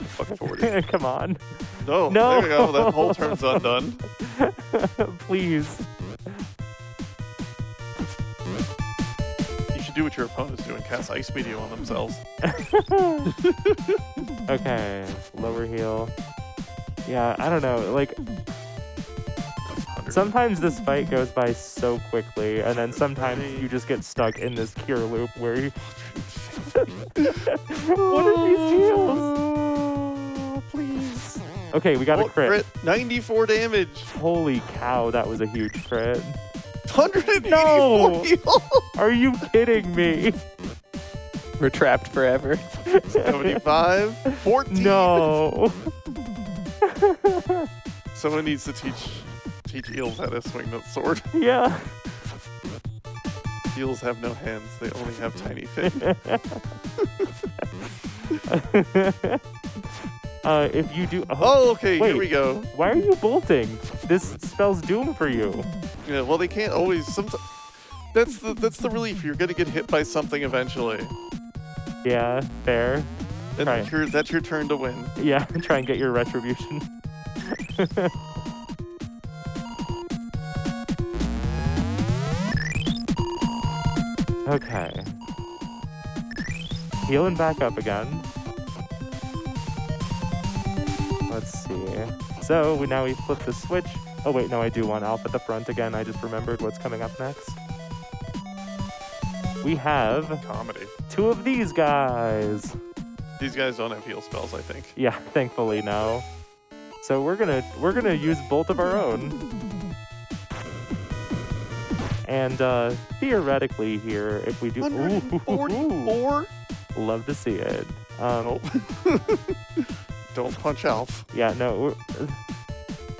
Fuck 40. Come on. No, No. there we go. That whole turn's undone. Please. You should do what your opponents do and cast Ice Meteor on themselves. Okay, lower heel. Yeah, I don't know. Like, 100. sometimes this fight goes by so quickly, and then sometimes you just get stuck in this cure loop where you... What are these heals? Please. Okay, we got a crit. 94 damage. Holy cow, that was a huge crit. 184 No! heal. Are you kidding me? We're trapped forever. 75. 14. No. Someone needs to teach eels how to swing that sword. Yeah. Eels have no hands. They only have tiny feet. If you do... Oh, okay. Wait. Here we go. Why are you bolting? This spells doom for you. Yeah, well, they can't always. That's the relief. You're gonna get hit by something eventually, Yeah, fair. and Right. that's your turn to win. Yeah, try and get your retribution. Okay. Healing back up again. Let's see. So now we flip the switch. Oh wait, no, I do want Alpha at the front again. I just remembered what's coming up next. We have Comedy. 2 of these guys. These guys don't have heal spells, I think. Yeah, thankfully no. So we're gonna use bolt of our own. And theoretically here, if we do 144. love to see it. Oh. Don't punch Alf. Yeah, no,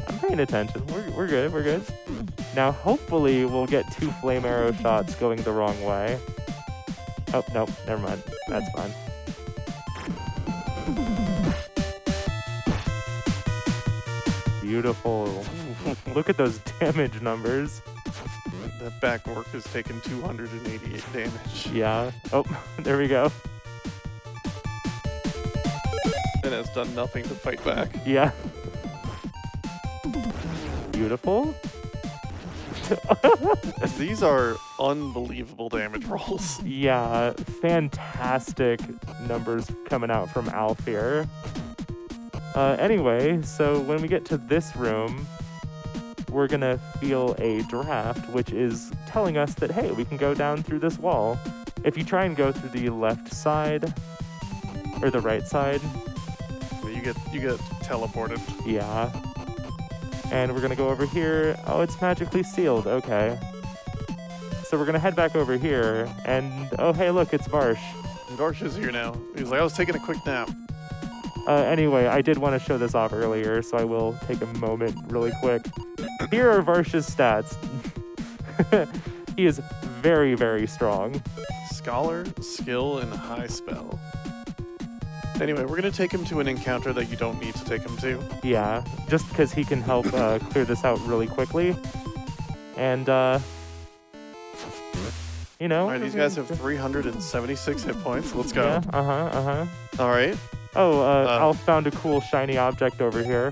I'm paying attention. We're good. We're good. Now hopefully we'll get 2 flame arrow shots going the wrong way. Oh nope, never mind. That's fine. Beautiful. Look at those damage numbers. That back work has taken 288 damage. Yeah. Oh, there we go. And has done nothing to fight back. Yeah. Beautiful. These are unbelievable damage rolls. Yeah, fantastic numbers coming out from Alf here. Anyway, so when we get to this room, we're gonna feel a draft, which is telling us that, hey, we can go down through this wall. If you try and go through the left side, or the right side, You get teleported. yeah. And we're gonna go over here. Oh, it's magically sealed, okay. So we're gonna head back over here, and oh, hey, look, it's Varsh. Varsh is here now. He's like, I was taking a quick nap. Anyway, I did want to show this off earlier, so I will take a moment really quick. Here are Varsh's stats. He is very, very strong. Scholar, skill, and high spell. Anyway, we're going to take him to an encounter that you don't need to take him to. Yeah, just because he can help clear this out really quickly. And, you know. All right, these guys have 376 hit points. Let's go. Yeah, uh-huh. All right. Oh, Alf found a cool shiny object over here.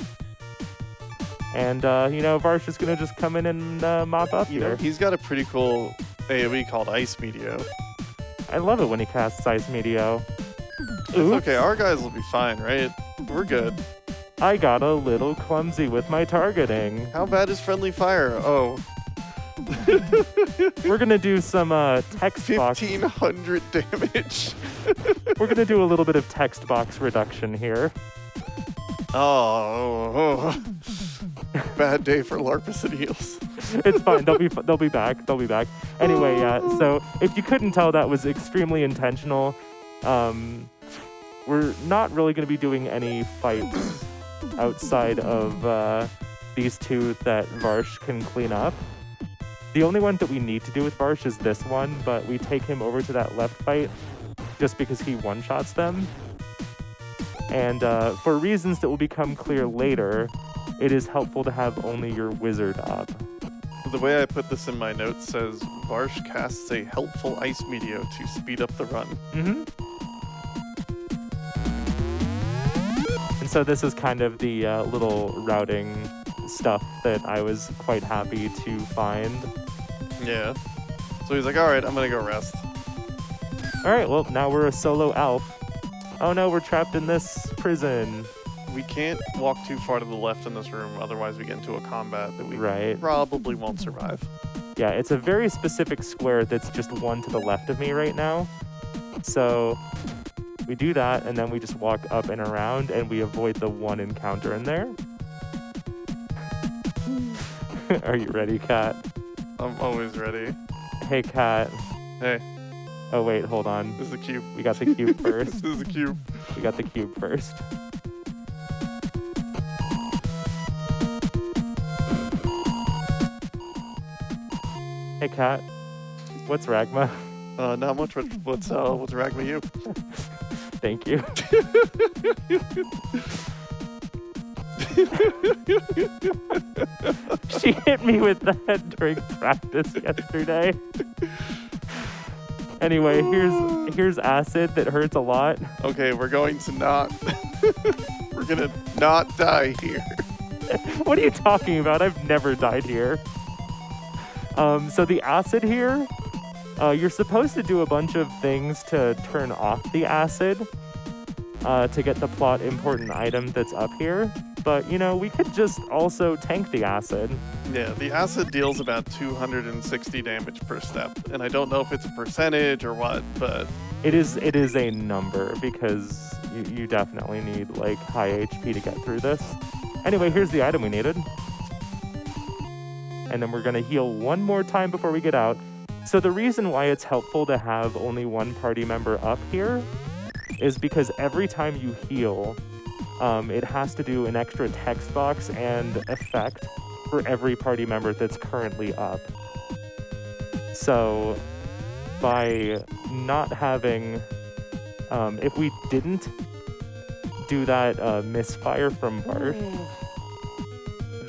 And, you know, Varsh is going to just come in and mop up You know, here. he's got a pretty cool AoE called Ice Meteor. I love it when he casts Ice Meteor. It's Oops. okay, our guys will be fine, right? We're good. I got a little clumsy with my targeting. How bad is friendly fire? Oh. We're gonna do some text box. 1,500 damage. We're gonna do a little bit of text box reduction here. Oh. Bad day for Larpus and Heels. It's fine. They'll be back. They'll be back. Anyway, yeah. So if you couldn't tell, that was extremely intentional. We're not really going to be doing any fights outside of these two that Varsh can clean up. The only one that we need to do with Varsh is this one, but we take him over to that left fight just because he one-shots them. And for reasons that will become clear later, it is helpful to have only your wizard up. The way I put this in my notes says, Varsh casts a helpful ice meteor to speed up the run. Mm-hmm. And so this is kind of the little routing stuff that I was quite happy to find. Yeah. So he's like, all right, I'm going to go rest. All right, well, now we're a solo elf. Oh no, we're trapped in this prison. We can't walk too far to the left in this room, otherwise we get into a combat that we probably won't survive. Yeah, it's a very specific square that's just one to the left of me right now. So we do that, and then we just walk up and around, and we avoid the one encounter in there. Are you ready, Kat? I'm always ready. Hey, Kat. Hey. Oh, wait, hold on. This is a cube. We got the cube first. This is a cube. We got the cube first. Hey, Kat. What's Ragma? Not much. What's Ragma you? Thank you. She hit me with that during practice yesterday. Anyway, here's acid that hurts a lot. Okay, we're going to not die here. What are you talking about? I've never died here. So the acid here, you're supposed to do a bunch of things to turn off the acid to get the plot important item that's up here. But, you know, we could just also tank the acid. Yeah, the acid deals about 260 damage per step. And I don't know if it's a percentage or what, but... It is a number because you definitely need, like, high HP to get through this. Anyway, here's the item we needed. And then we're going to heal one more time before we get out. So the reason why it's helpful to have only one party member up here is because every time you heal, it has to do an extra text box and effect for every party member that's currently up. So by not having, if we didn't do that misfire from Varsh,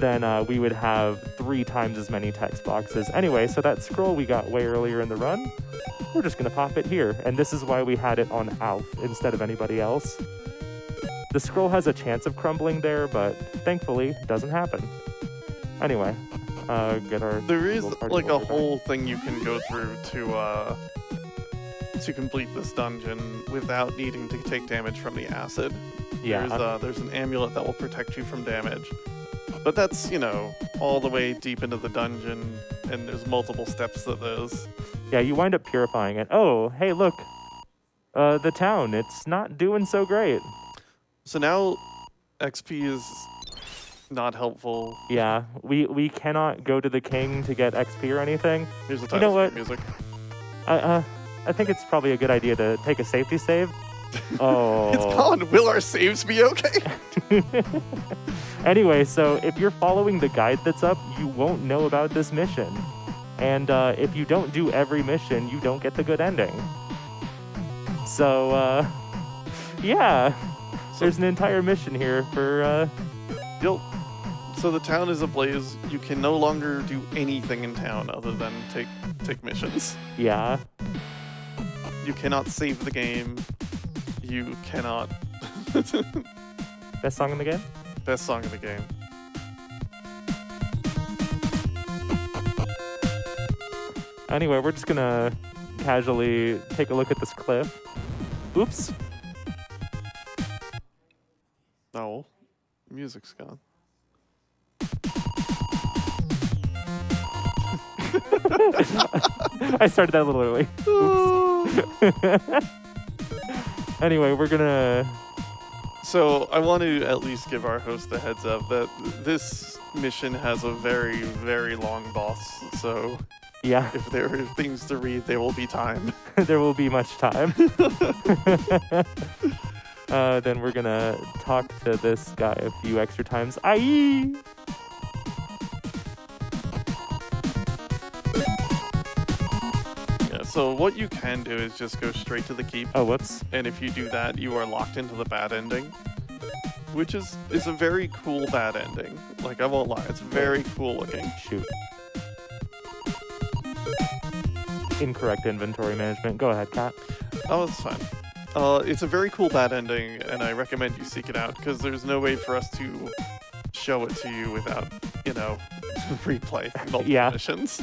then we would have 3 times as many text boxes. Anyway, so that scroll we got way earlier in the run, we're just gonna pop it here. And this is why we had it on Alf instead of anybody else. The scroll has a chance of crumbling there, but thankfully it doesn't happen. Anyway, get our... There is like a whole thing you can go through to complete this dungeon without needing to take damage from the acid. Yeah. There's an amulet that will protect you from damage. But that's, you know, all the way deep into the dungeon, and there's multiple steps to those. Yeah, you wind up purifying it. Oh, hey, look. The town, it's not doing so great. So now XP is not helpful. Yeah, we cannot go to the king to get XP or anything. Here's the You know title what? music. I think it's probably a good idea to take a safety save. Oh. It's gone. Will our saves be okay? Anyway, so if you're following the guide that's up, you won't know about this mission. And if you don't do every mission, you don't get the good ending. So, yeah. There's an entire mission here for... So the town is ablaze. You can no longer do anything in town other than take missions. Yeah. You cannot save the game. You cannot... Best song in the game? Best song in the game. Anyway, we're just gonna casually take a look at this cliff. Oops. Oh, music's gone. I started that a little early. Oops. Anyway, we're gonna... So I want to at least give our host a heads up that this mission has a very, very long boss. So Yeah, if there are things to read, there will be time. there will be much time. Then we're gonna talk to this guy a few extra times. Aye! Yeah, so what you can do is just go straight to the keep. Oh, whoops. And if you do that, you are locked into the bad ending. Which is a very cool bad ending. Like, I won't lie, it's very cool looking. Shoot. Incorrect inventory management. Go ahead, Kat. Oh, it's fine. It's a very cool bad ending, and I recommend you seek it out, because there's no way for us to show it to you without, replay multiple Yeah. missions.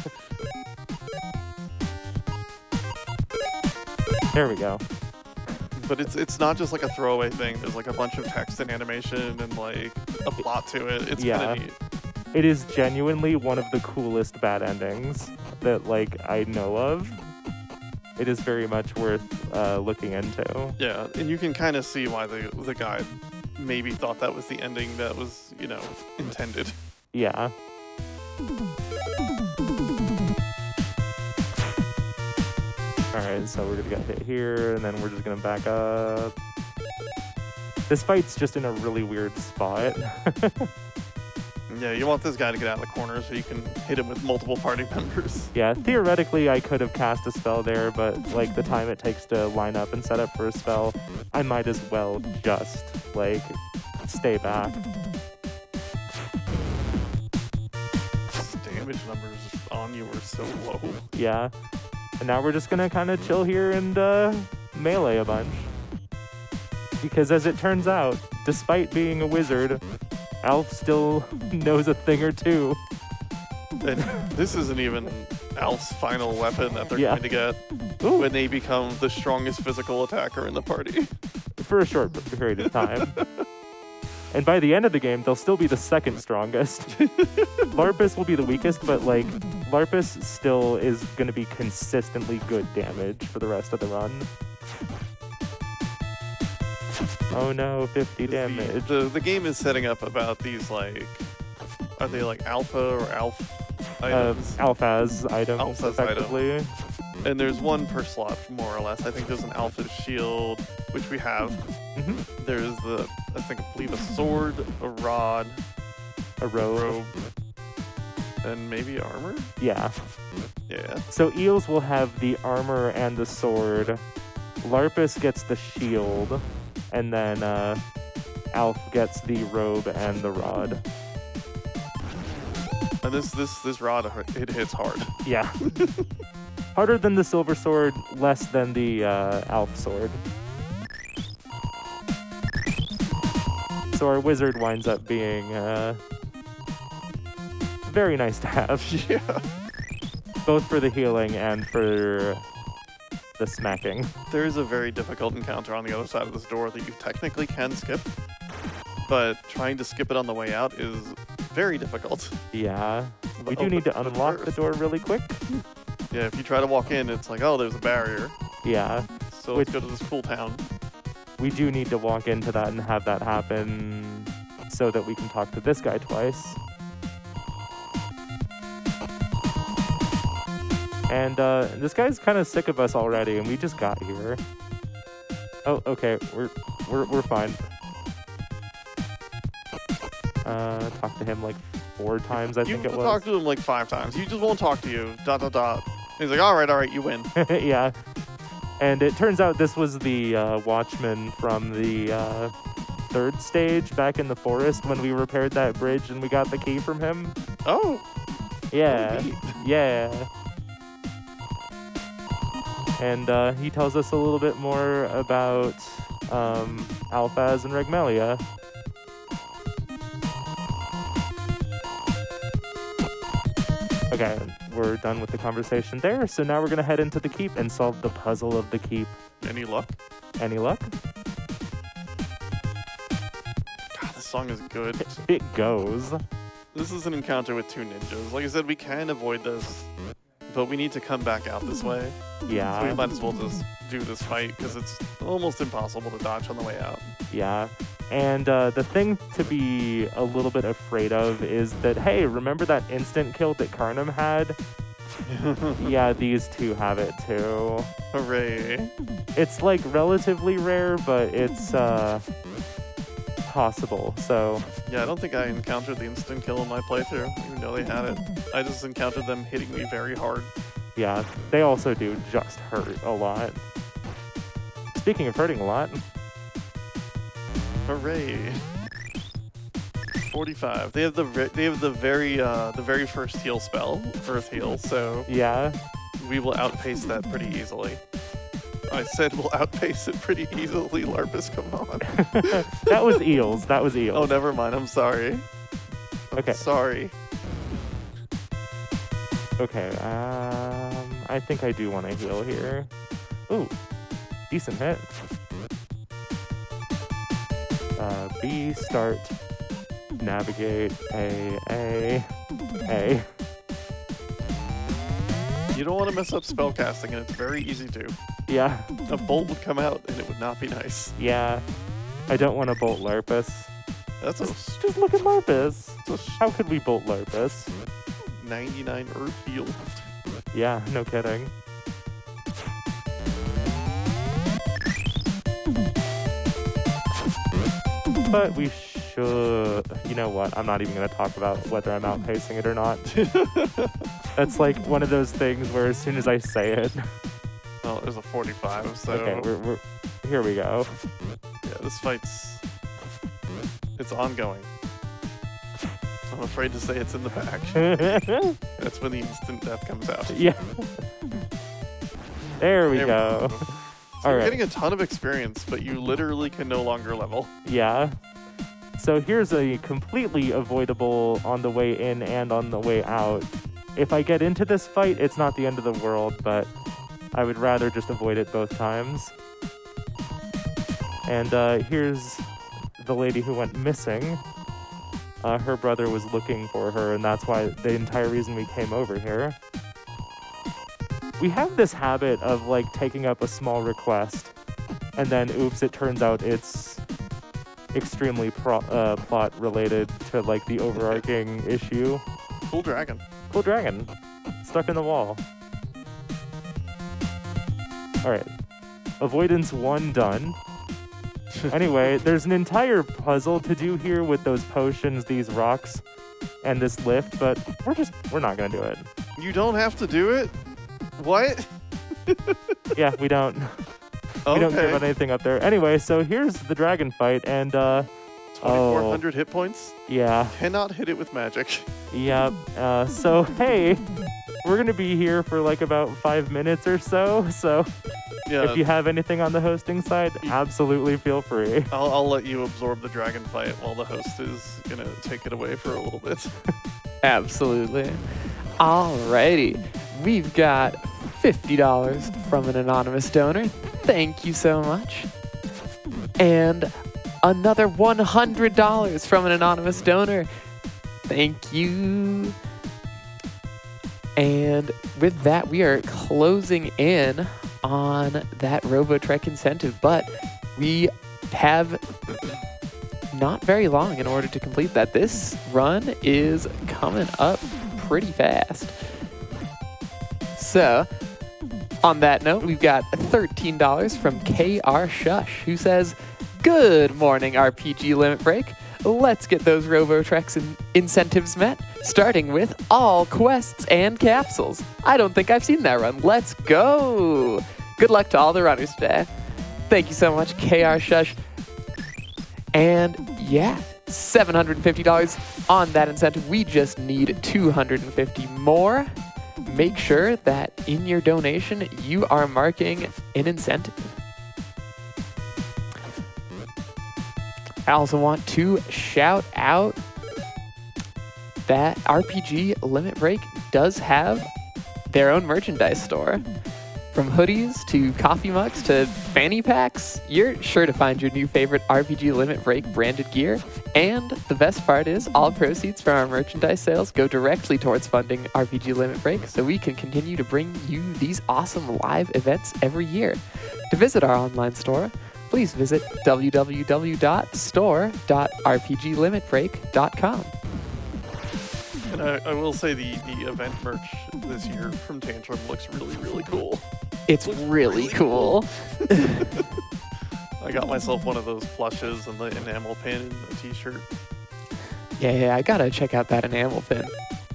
There we go. But it's not just like a throwaway thing. There's like a bunch of text and animation and like a plot to it. It's Yeah. kind of neat. It is genuinely one of the coolest bad endings that, I know of. It is very much worth looking into. Yeah, and you can kind of see why the guy maybe thought that was the ending that was, intended. Yeah. Alright, so we're gonna get hit here, and then we're just gonna back up. This fight's just in a really weird spot. Yeah, you want this guy to get out of the corner so you can hit him with multiple party members. Yeah, theoretically I could have cast a spell there, but the time it takes to line up and set up for a spell, I might as well just, stay back. His damage numbers on you are so low. Yeah. And now we're just gonna kind of chill here and melee a bunch. Because as it turns out, despite being a wizard, Alf still knows a thing or two. And this isn't even Alf's final weapon that they're Yeah. going to get Ooh, when they become the strongest physical attacker in the party. for a short period of time. And by the end of the game, they'll still be the second strongest. Larpus will be the weakest, but Larpus still is going to be consistently good damage for the rest of the run. Oh no, 50 damage. The game is setting up about these are they alpha or alph items? Alphaz items, Alphaz effectively. And there's one per slot, more or less. I think there's an alpha shield, which we have. Hmm. There's I believe a sword, a rod, A robe. and maybe armor? Yeah. Yeah. So Eels will have the armor and the sword. Larpus gets the shield. And then Alf gets the robe and the rod. And this rod, it hits hard. Yeah. Harder than the silver sword, less than the Alf sword. So our wizard winds up being very nice to have. Yeah. Both for the healing and for the smacking. There is a very difficult encounter on the other side of this door that you technically can skip, but trying to skip it on the way out is very difficult. Yeah. We do need to unlock the door really quick. Yeah, if you try to walk in, it's like, oh, there's a barrier. Yeah. So let's go to this cool town. We do need to walk into that and have that happen so that we can talk to this guy twice. And this guy's kind of sick of us already, and we just got here. Oh, okay, we're fine. Talk to him 4 times, I think it You was. talked to him 5 times. He just won't talk to you. ... He's like, all right, you win. Yeah. And it turns out this was the watchman from the 3rd stage back in the forest when we repaired that bridge and we got the key from him. Oh. Yeah. Neat. Yeah. And he tells us a little bit more about Alphaz and Regmelia. Okay, we're done with the conversation there, so now we're gonna head into the keep and solve the puzzle of the keep. Any luck? Any luck? God, this song is good. It goes. This is an encounter with 2 ninjas. Like I said, we can avoid this but we need to come back out this way. So we Yeah, might as well just do this fight because it's almost impossible to dodge on the way out. yeah. And the thing to be a little bit afraid of is that, hey, remember that instant kill that Karnam had? Yeah, these two have it too. Hooray. It's like relatively rare, but it's possible. So Yeah, I don't think I encountered the instant kill in my playthrough, even though they had it. I just encountered them hitting me very hard. yeah, they also do just hurt a lot. Speaking of hurting a lot, Hooray. 45. They have the very first heal spell, Earth Heal, so yeah, we will outpace that pretty easily. I said we'll outpace it pretty easily, Larpus, come on. that was eels. That was eels. Oh, never mind, I'm sorry. Okay. Sorry. Okay, I think I do want to heal here. Ooh, decent hit. B, start, navigate, A. You don't want to mess up spellcasting, and it's very easy to. Yeah, A bolt would come out, and it would not be nice. yeah. I don't want to bolt Larpus. That's a Just look at Larpus. How could we bolt Larpus? 99 Earth Heal. Yeah, no kidding. But we should... You know what? I'm not even going to talk about whether I'm outpacing it or not. That's like one of those things where as soon as I say it... Well, there's a 45, so... Okay, we're here we go. Yeah, this fight's... It's ongoing. I'm afraid to say it's in the bag. That's when the instant death comes out. Yeah. There we There we go. So All you're right. getting a ton of experience, but you literally can no longer level. Yeah. So here's a completely avoidable on the way in and on the way out. If I get into this fight, it's not the end of the world, but I would rather just avoid it both times. And here's the lady who went missing. Her brother was looking for her, and that's why the entire reason we came over here. We have this habit of like taking up a small request, and then oops, it turns out it's extremely plot related to like the overarching issue. Cool dragon. Cool dragon, stuck in the wall. All right, avoidance 1 done. Anyway, there's an entire puzzle to do here with those potions, these rocks, and this lift, but we're not gonna do it. You don't have to do it? What? Yeah, we don't. Okay. We don't care about anything up there. Anyway, so here's the dragon fight, and 2,400 hit points? yeah, Cannot hit it with magic. yep. So hey, we're gonna be here for like about 5 minutes or so. So Yeah, if you have anything on the hosting side, absolutely feel free. I'll let you absorb the dragon fight while the host is gonna take it away for a little bit. Absolutely. Alrighty. We've got $50 from an anonymous donor. Thank you so much. And another $100 from an anonymous donor. Thank you. And with that, we are closing in on that RoboTrek incentive, but we have not very long in order to complete that. This run is coming up pretty fast. So, on that note, we've got $13 from KR Shush, who says, "Good morning, RPG Limit Break. Let's get those RoboTreks and incentives met, starting with all quests and capsules. I don't think I've seen that run. Let's go. Good luck to all the runners today." Thank you so much, KR Shush. And yeah, $750 on that incentive. We just need 250 more. Make sure that in your donation, you are marking an incentive. I also want to shout out that RPG Limit Break does have their own merchandise store. From hoodies to coffee mugs to fanny packs, you're sure to find your new favorite RPG Limit Break branded gear And the best part is all proceeds from our merchandise sales go directly towards funding RPG Limit Break so we can continue to bring you these awesome live events every year. To visit our online store, please visit www.store.rpglimitbreak.com. And I will say the event merch this year from Tantrum looks really, really cool. It's really cool. I got myself one of those plushes and the enamel pin and a t-shirt. Yeah, I gotta check out that enamel pin.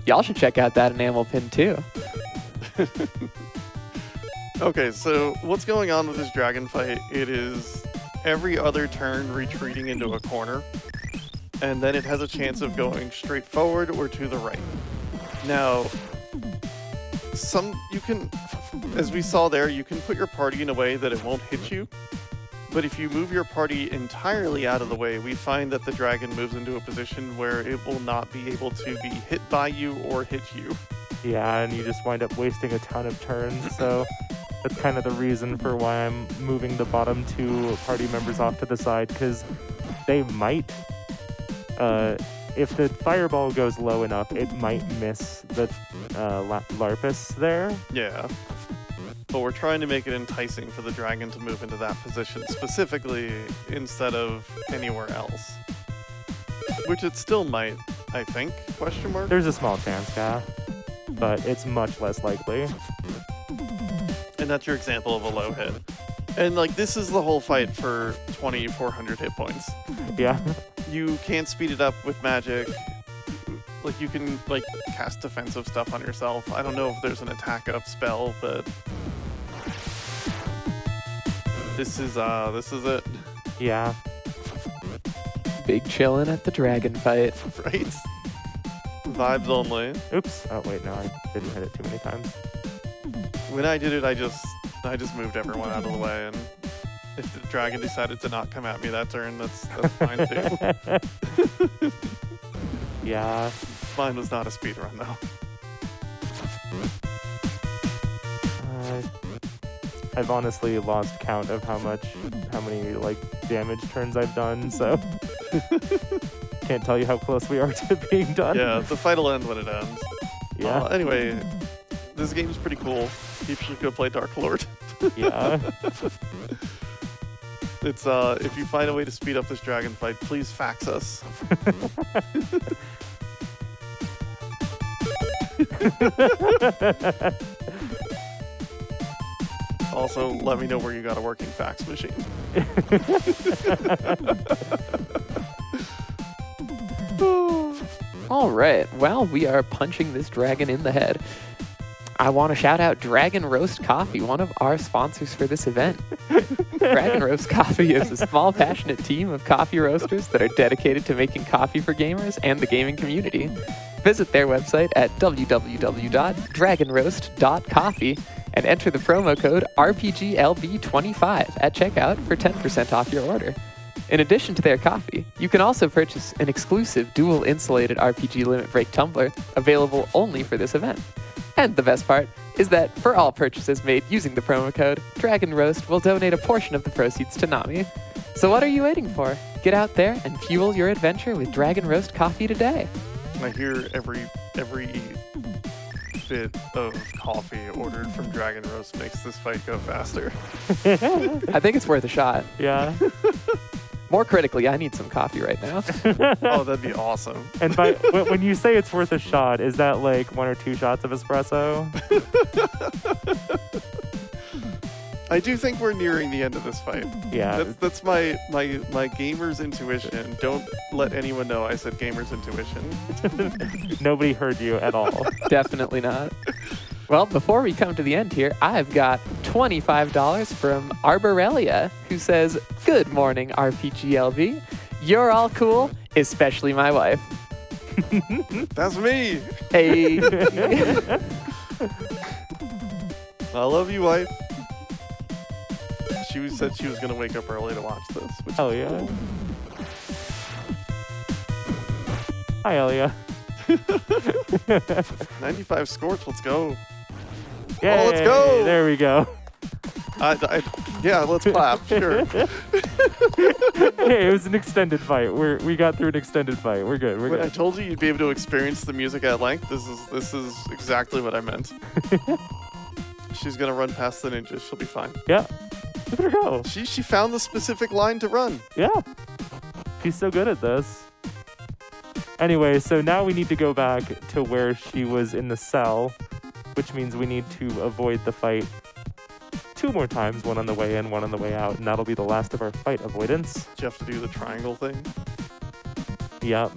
Y'all should check out that enamel pin too. Okay, so what's going on with this dragon fight? It is every other turn retreating into a corner, and then it has a chance of going straight forward or to the right. Now, you can, as we saw there, you can put your party in a way that it won't hit you. But if you move your party entirely out of the way, we find that the dragon moves into a position where it will not be able to be hit by you or hit you. Yeah, and you just wind up wasting a ton of turns, so that's kind of the reason for why I'm moving the bottom 2 party members off to the side, because they might, if the fireball goes low enough, it might miss the Larpus there. Yeah. But we're trying to make it enticing for the dragon to move into that position specifically instead of anywhere else. Which it still might, I think, question mark? There's a small chance, yeah, but it's much less likely. And that's your example of a low hit. And like, this is the whole fight for 2,400 hit points. Yeah. You can't speed it up with magic. Like, you can like cast defensive stuff on yourself. I don't know if there's an attack up spell, but this is it. Yeah. Big chillin' at the dragon fight. Right? Vibes only. Oops. Oh wait, no, I didn't hit it too many times. When I did it, I just moved everyone out of the way, and if the dragon decided to not come at me that turn, that's fine too. Yeah. Mine was not a speedrun though. I've honestly lost count of how many like damage turns I've done, so can't tell you how close we are to being done. Yeah, the fight will end when it ends. Yeah. Anyway, this game's pretty cool. You should go play Dark Lord. Yeah. It's if you find a way to speed up this dragon fight, please fax us. Also, let me know where you got a working fax machine. All right, well, we are punching this dragon in the head. I want to shout out Dragon Roast Coffee, one of our sponsors for this event. Dragon Roast Coffee is a small, passionate team of coffee roasters that are dedicated to making coffee for gamers and the gaming community. Visit their website at www.dragonroast.coffee and enter the promo code RPGLB25 at checkout for 10% off your order. In addition to their coffee, you can also purchase an exclusive dual insulated RPG Limit Break tumbler available only for this event. And the best part is that for all purchases made using the promo code, Dragon Roast will donate a portion of the proceeds to NAMI. So what are you waiting for? Get out there and fuel your adventure with Dragon Roast Coffee today. I hear every bit of coffee ordered from Dragon Roast makes this fight go faster. I think it's worth a shot. Yeah. More critically, I need some coffee right now. Oh, that'd be awesome. And when you say it's worth a shot, is that like 1 or 2 shots of espresso? I do think we're nearing the end of this fight. Yeah. That's my gamer's intuition. Don't let anyone know I said gamer's intuition. Nobody heard you at all. Definitely not. Well, before we come to the end here, I've got $25 from Arborelia, who says, "Good morning, RPGLB. You're all cool, especially my wife." That's me. Hey. I love you, wife. She said she was going to wake up early to watch this. Which Oh, is yeah? cool. Hi, Elia. 95 scores. Let's go. Yay, let's go. There we go. Yeah, let's clap. Sure. Hey, it was an extended fight. We got through an extended fight. We're good. We're When I good. told you you'd be able to experience the music at length, this is exactly what I meant. She's gonna run past the ninjas. She'll be fine. Yeah. Look at her go. She found the specific line to run. Yeah. She's so good at this. Anyway, so now we need to go back to where she was in the cell, which means we need to avoid the fight 2 more times, one on the way in, one on the way out, and that'll be the last of our fight avoidance. Do you have to do the triangle thing? Yep.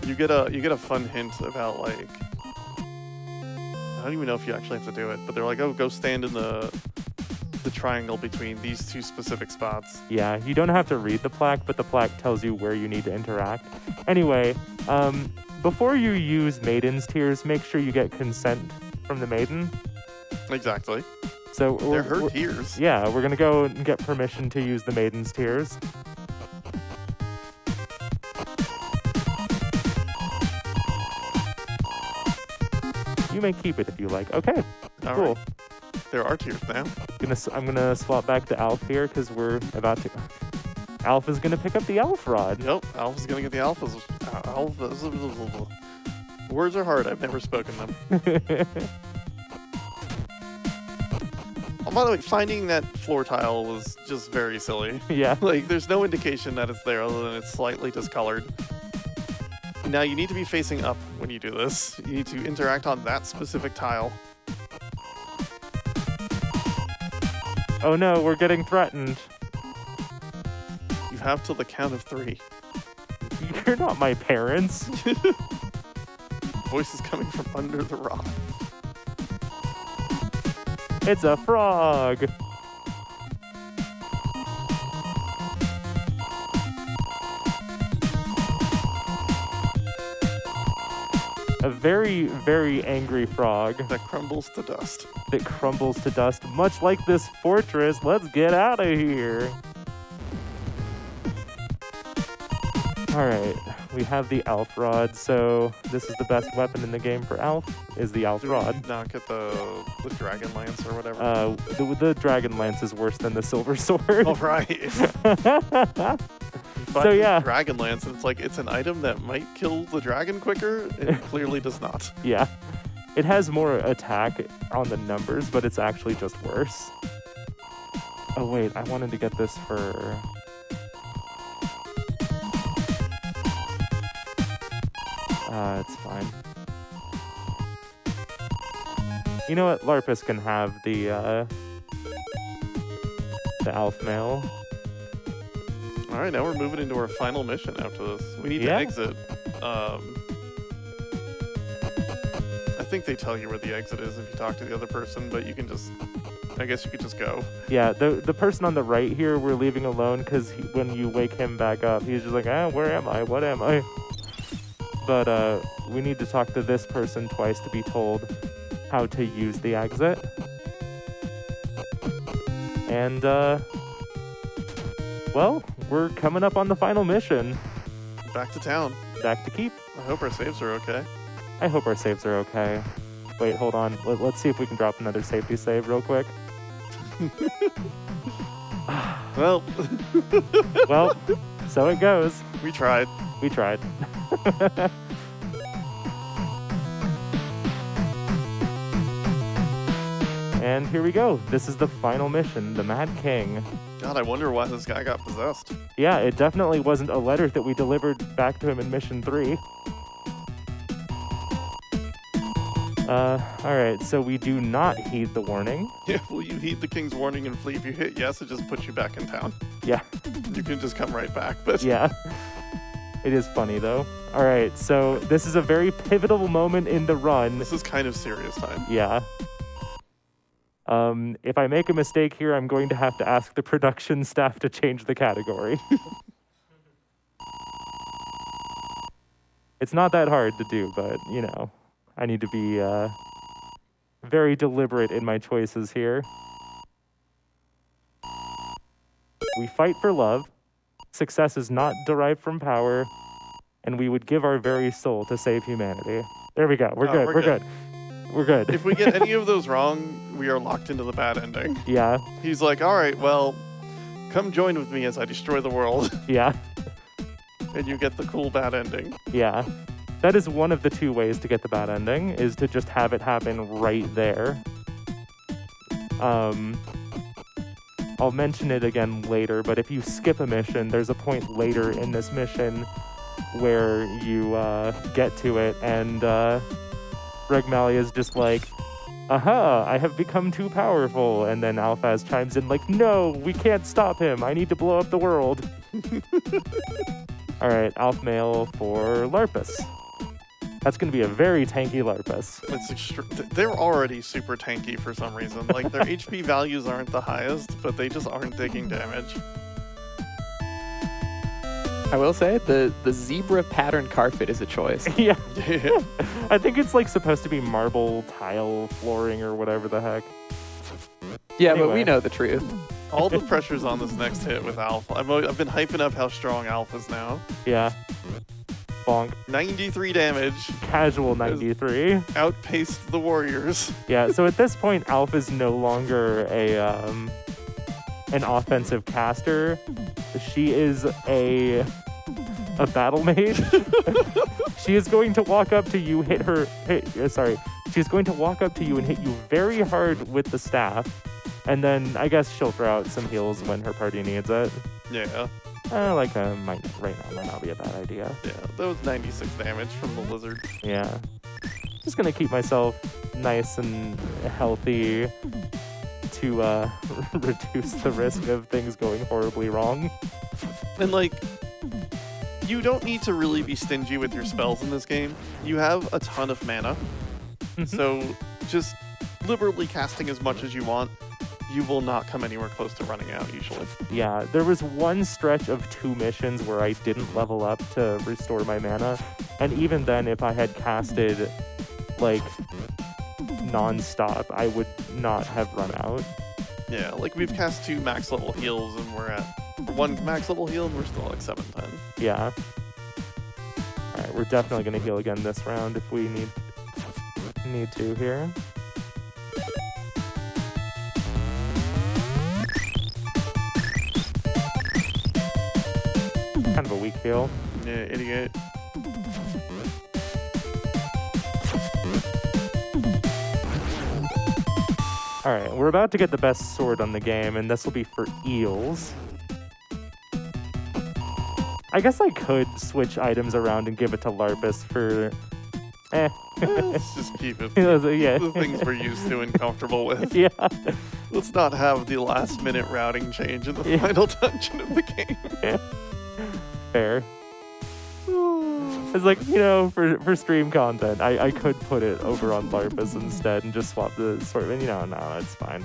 You get a fun hint about like I don't even know if you actually have to do it, but they're like, oh, go stand in the triangle between these 2 specific spots. Yeah, you don't have to read the plaque, but the plaque tells you where you need to interact. Anyway, before you use Maiden's Tears, make sure you get consent from the Maiden. Exactly. So They're her tears. Yeah, we're gonna go and get permission to use the Maiden's Tears. You may keep it if you like. Okay, All cool. right. There are tears now. I'm gonna swap back to Alf here because we're about to. Alf is gonna pick up the Alf rod. Yep, Alpha's gonna get the alphas. Words are hard. I've never spoken them. Oh, by the way, finding that floor tile was just very silly. Yeah. Like, there's no indication that it's there other than it's slightly discolored. Now, you need to be facing up when you do this. You need to interact on that specific tile. Oh no, we're getting threatened. You have till the count of 3. You're not my parents. Voice is coming from under the rock. It's a frog. A very, very angry frog That crumbles to dust. that crumbles to dust, much like this fortress. Let's get out of here. All right, we have the Alf rod, so this is the best weapon in the game for Alf, is the Alf Do we rod. not get the dragon lance or whatever? The dragon lance is worse than the silver sword. All right. So yeah, Dragon lance, and it's like it's an item that might kill the dragon quicker. It clearly does not. yeah. It has more attack on the numbers, but it's actually just worse. Oh wait, I wanted to get this for... it's fine. You know what? Larpus can have the Alf mail. All right, now we're moving into our final mission after this. We need to Yeah. exit. I think they tell you where the exit is if you talk to the other person, but you can just... I guess you could just go. Yeah, the person on the right here we're leaving alone because when you wake him back up, he's just like, where am I? What am I? But we need to talk to this person twice to be told how to use the exit. And, well, we're coming up on the final mission. Back to town. Back to keep. I hope our saves are okay. I hope our saves are okay. Wait, hold on. Let's see if we can drop another safety save real quick. Well, Well, so it goes. we tried. We tried. And here we go. This is the final mission, the Mad King. God, I wonder why this guy got possessed. Yeah, it definitely wasn't a letter that we delivered back to him in Mission 3. Alright, so we do not heed the warning. Yeah, will you heed the king's warning and flee? If you hit yes, it just puts you back in town. Yeah, You can just come right back, but... yeah. It is funny, though. Alright, so this is a very pivotal moment in the run. This is kind of serious time. Yeah. If I make a mistake here, I'm going to have to ask the production staff to change the category. It's not that hard to do, but, you know, I need to be very deliberate in my choices here. We fight for love. Success is not derived from power. And we would give our very soul to save humanity. There we go. We're good. We're good. We're good. If we get any of those wrong, we are locked into the bad ending. Yeah. He's like, all right, well, Come join with me as I destroy the world. Yeah, And you get the cool bad ending. yeah. That is one of the two ways to get the bad ending, is to just have it happen right there. I'll mention it again later, but if you skip a mission, there's a point later in this mission where you get to it, and Regmalia is just like, aha, I have become too powerful. And then Alphaz chimes in like, no, we can't stop him. I need to blow up the world. All right, Alph Mail for Larpus. That's going to be a very tanky Larpus. They're already super tanky for some reason. Like, their HP values aren't the highest, but they just aren't taking damage. I will say the zebra pattern carpet is a choice. Yeah. Yeah. I think it's like supposed to be marble tile flooring or whatever the heck. Yeah, but Anyway. we know the truth. All the pressure's on this next hit with Alpha. I've been hyping up how strong Alpha's now. Yeah. Bonk. 93 damage. Casual 93. Outpaced the Warriors. Yeah, so at this point, Alph is no longer an offensive caster. She is a battle mage. She is going to walk up to you, she's going to walk up to you and hit you very hard with the staff. And then I guess she'll throw out some heals when her party needs it. Yeah. Right now might not be a bad idea. Yeah, that was 96 damage from the lizard. Yeah. Just gonna keep myself nice and healthy to reduce the risk of things going horribly wrong. And like, you don't need to really be stingy with your spells in this game. You have a ton of mana. So just liberally casting as much as you want. You will not come anywhere close to running out usually. Yeah, there was one stretch of 2 missions where I didn't level up to restore my mana. And even then, if I had casted like non-stop, I would not have run out. Yeah, like we've cast 2 max level heals and we're at 1 max level heal and we're still like 710. Yeah. Alright, we're definitely gonna heal again this round if we need to here. Kind of a weak heal. Yeah, idiot. Alright, we're about to get the best sword on the game, and this will be for eels. I guess I could switch items around and give it to Larpus for... Let's just keep it. Yeah. The things we're used to and comfortable with. Yeah. Let's not have the last minute routing change in the final dungeon of the game. Fair. It's like, for stream content, I could put it over on Larpus instead and just swap the sword. And no, it's fine.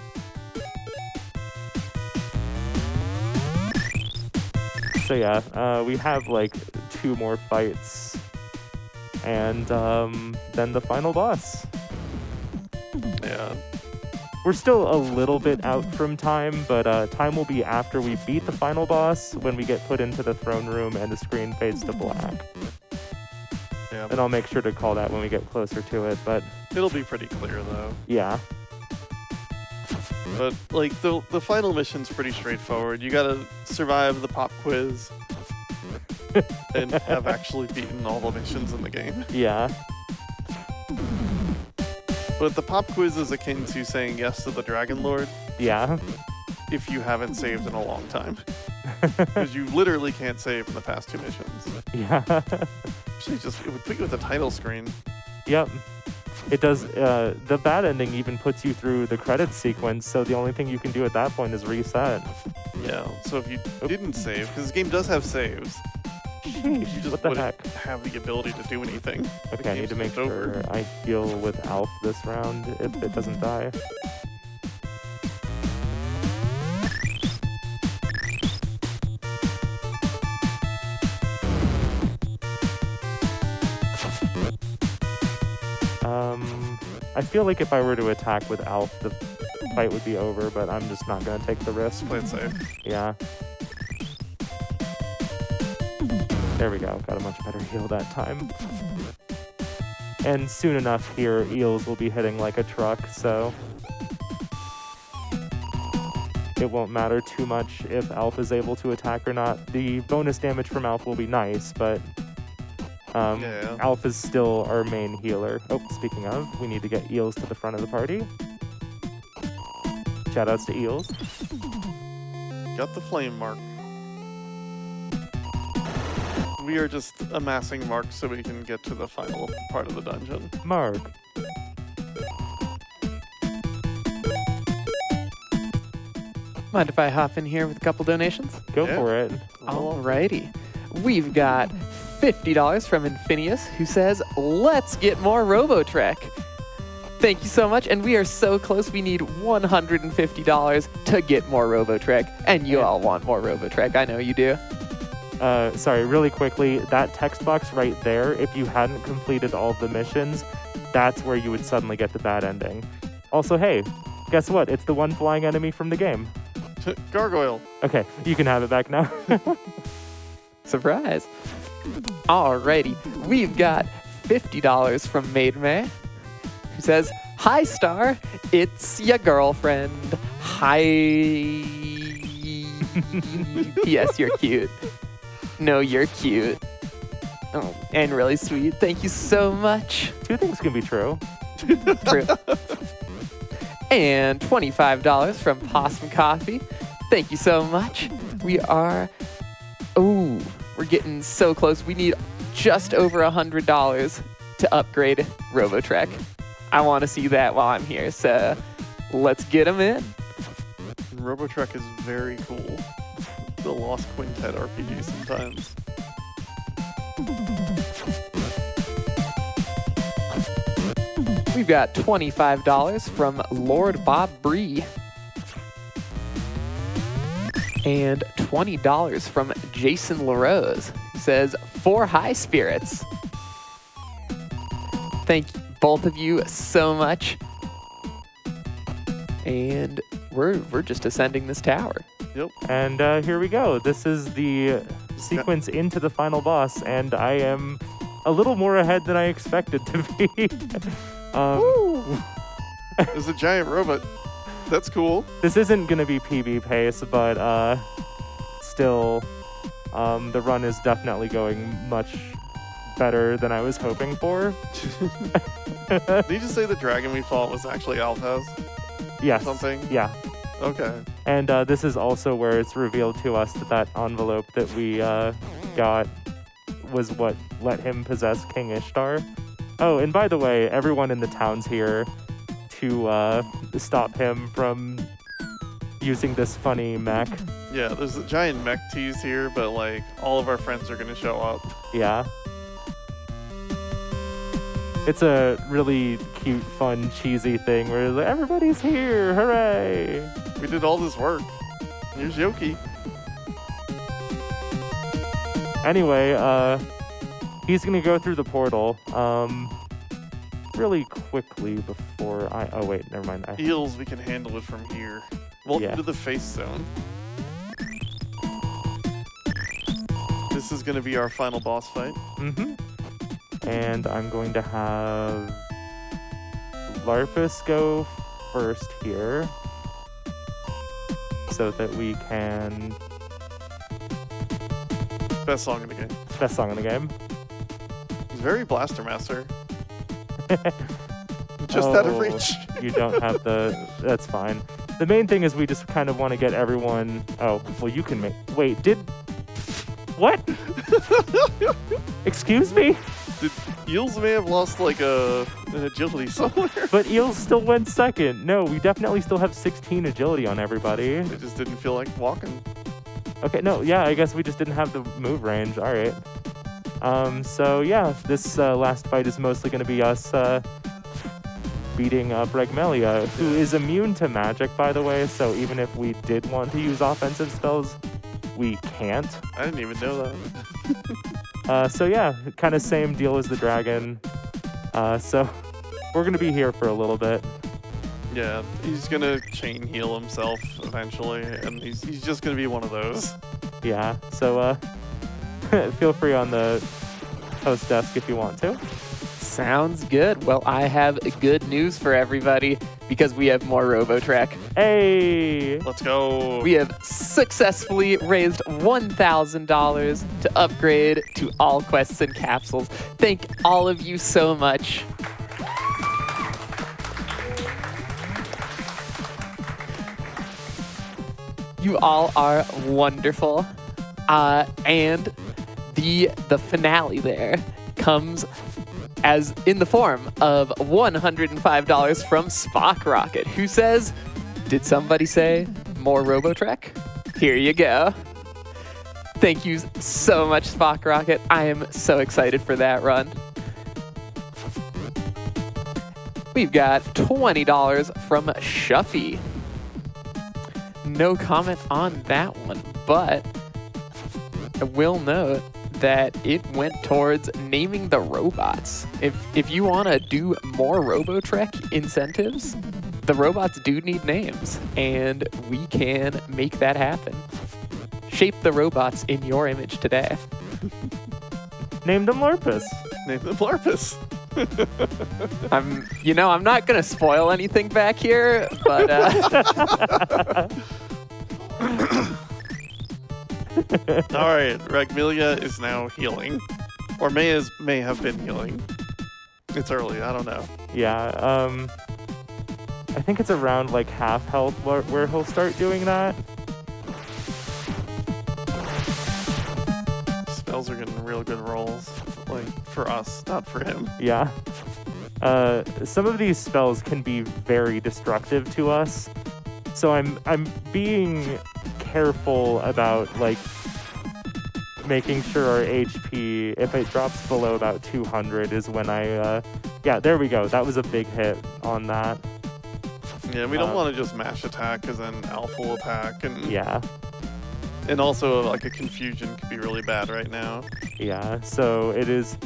So yeah, we have like 2 more fights. And then the final boss. Yeah. We're still a little bit out from time, but time will be after we beat the final boss, when we get put into the throne room and the screen fades to black. Yeah. And I'll make sure to call that when we get closer to it, but It'll be pretty clear though. yeah. But like the final mission's pretty straightforward. You gotta survive the pop quiz and have actually beaten all the missions in the game. Yeah. But the pop quiz is akin to saying yes to the Dragon Lord Yeah. if you haven't saved in a long time. Because you literally can't save in the past 2 missions. Yeah. Actually, it would put you at the title screen. Yep. It does. The bad ending even puts you through the credits sequence, so the only thing you can do at that point is reset. Yeah, so if you didn't save, because this game does have saves, Sheesh, you just what the wouldn't heck? have the ability to do anything. The Okay, I need game's to make just over. sure I heal with Alph this round if it doesn't die. I feel like if I were to attack with Alph, the fight would be over, but I'm just not going to take the risk. Play it safe. Yeah. There we go. Got a much better heal that time. And soon enough here, eels will be hitting like a truck, so... it won't matter too much if Alf is able to attack or not. The bonus damage from Alf will be nice, but Yeah. Alf is still our main healer. Oh, speaking of, we need to get Eels to the front of the party. Shoutouts to Eels. Got the flame mark. We are just amassing marks so we can get to the final part of the dungeon. Mark. Mind if I hop in here with a couple donations? Go Yeah. for it. Alrighty. We've got $50 from Infinius, who says, let's get more Robotrek. Thank you so much, and we are so close. We need $150 to get more Robotrek, and you all want more Robotrek. I know you do. Sorry, really quickly, that text box right there, if you hadn't completed all of the missions, that's where you would suddenly get the bad ending. Also, hey, guess what? It's the one flying enemy from the game. Gargoyle. Okay, you can have it back now. Surprise. Alrighty, we've got $50 from Maid May, who says, hi, Star, it's your girlfriend. Hi. Yes, you're cute. No, you're cute. Oh, and really sweet. Thank you so much. Two things can be true. True. And $25 from Possum Coffee. Thank you so much. We are... Oh, we're getting so close. We need just over $100 to upgrade Robotrek. I want to see that while I'm here, so let's get them in. Robotrek is very cool. The Lost Quintet RPG sometimes. We've got $25 from Lord Bob Bree. And $20 from Jason LaRose, who says, for high spirits. Thank both of you so much. And we're just ascending this tower. Yep. And here we go. This is the sequence into the final boss, and I am a little more ahead than I expected to be. There's a giant robot. That's cool. This isn't going to be PB pace, but still, the run is definitely going much better than I was hoping for. Did you just say the dragon we fought was actually Alphaz? Yes. Something? Yeah. Okay. And this is also where it's revealed to us that that envelope that we got was what let him possess King Ishtar. Oh, and by the way, everyone in the town's here to stop him from using this funny mech. Yeah, there's a giant mech tease here, but like all of our friends are gonna show up. Yeah. It's a really cute, fun, cheesy thing where like, everybody's here, hooray! We did all this work. Here's Yoki. Anyway, he's gonna go through the portal really quickly before I... Oh wait, never mind. Eels, we can handle it from here. Welcome Yeah. to the face zone. This is gonna be our final boss fight. Mm-hmm. And I'm going to have Larpus go first here so that we can... Best song in the game. Best song in the game. It's very Blaster Master. Just out of reach. You don't have the... That's fine. The main thing is we just kind of want to get everyone... Oh, well, you can make... Wait, did... What? Excuse me? Eels may have lost like an agility somewhere. But Eels still went second. No, we definitely still have 16 agility on everybody. They just didn't feel like walking. Okay, no, yeah, I guess we just didn't have the move range. All right. So yeah, this last fight is mostly going to be us beating up Regmelia, who is immune to magic, by the way. So even if we did want to use offensive spells, we can't. I didn't even know that. So yeah, kind of same deal as the dragon. So we're going to be here for a little bit. Yeah, he's gonna chain heal himself eventually, and he's just gonna be one of those. Yeah, so feel free on the host desk if you want to. Sounds good. Well, I have good news for everybody because we have more RoboTrek. Hey! Let's go. We have successfully raised $1,000 to upgrade to all quests and capsules. Thank all of you so much. You all are wonderful. And the finale there comes as in the form of $105 from Spock Rocket, who says, did somebody say more RoboTrek? Here you go. Thank you so much, Spock Rocket. I am so excited for that run. We've got $20 from Shuffy. No comment on that one, but I will note that it went towards naming the robots. If you want to do more RoboTrek incentives, the robots do need names, and we can make that happen. Shape the robots in your image today. Name them Lorpus. Name them Larpus. I'm not gonna spoil anything back here, but All right, Ragmilia is now healing, or may have been healing. It's early. I don't know. Yeah, I think it's around like half health where he'll start doing that. Spells are getting real good rolls, like for us, not for him. Yeah. Some of these spells can be very destructive to us, so I'm being careful about like making sure our HP, if it drops below about 200, is when I yeah, there we go. That was a big hit on that. Yeah, we don't want to just mash attack because then Alpha will attack, and Yeah. and also like a confusion could be really bad right now. Yeah, so it is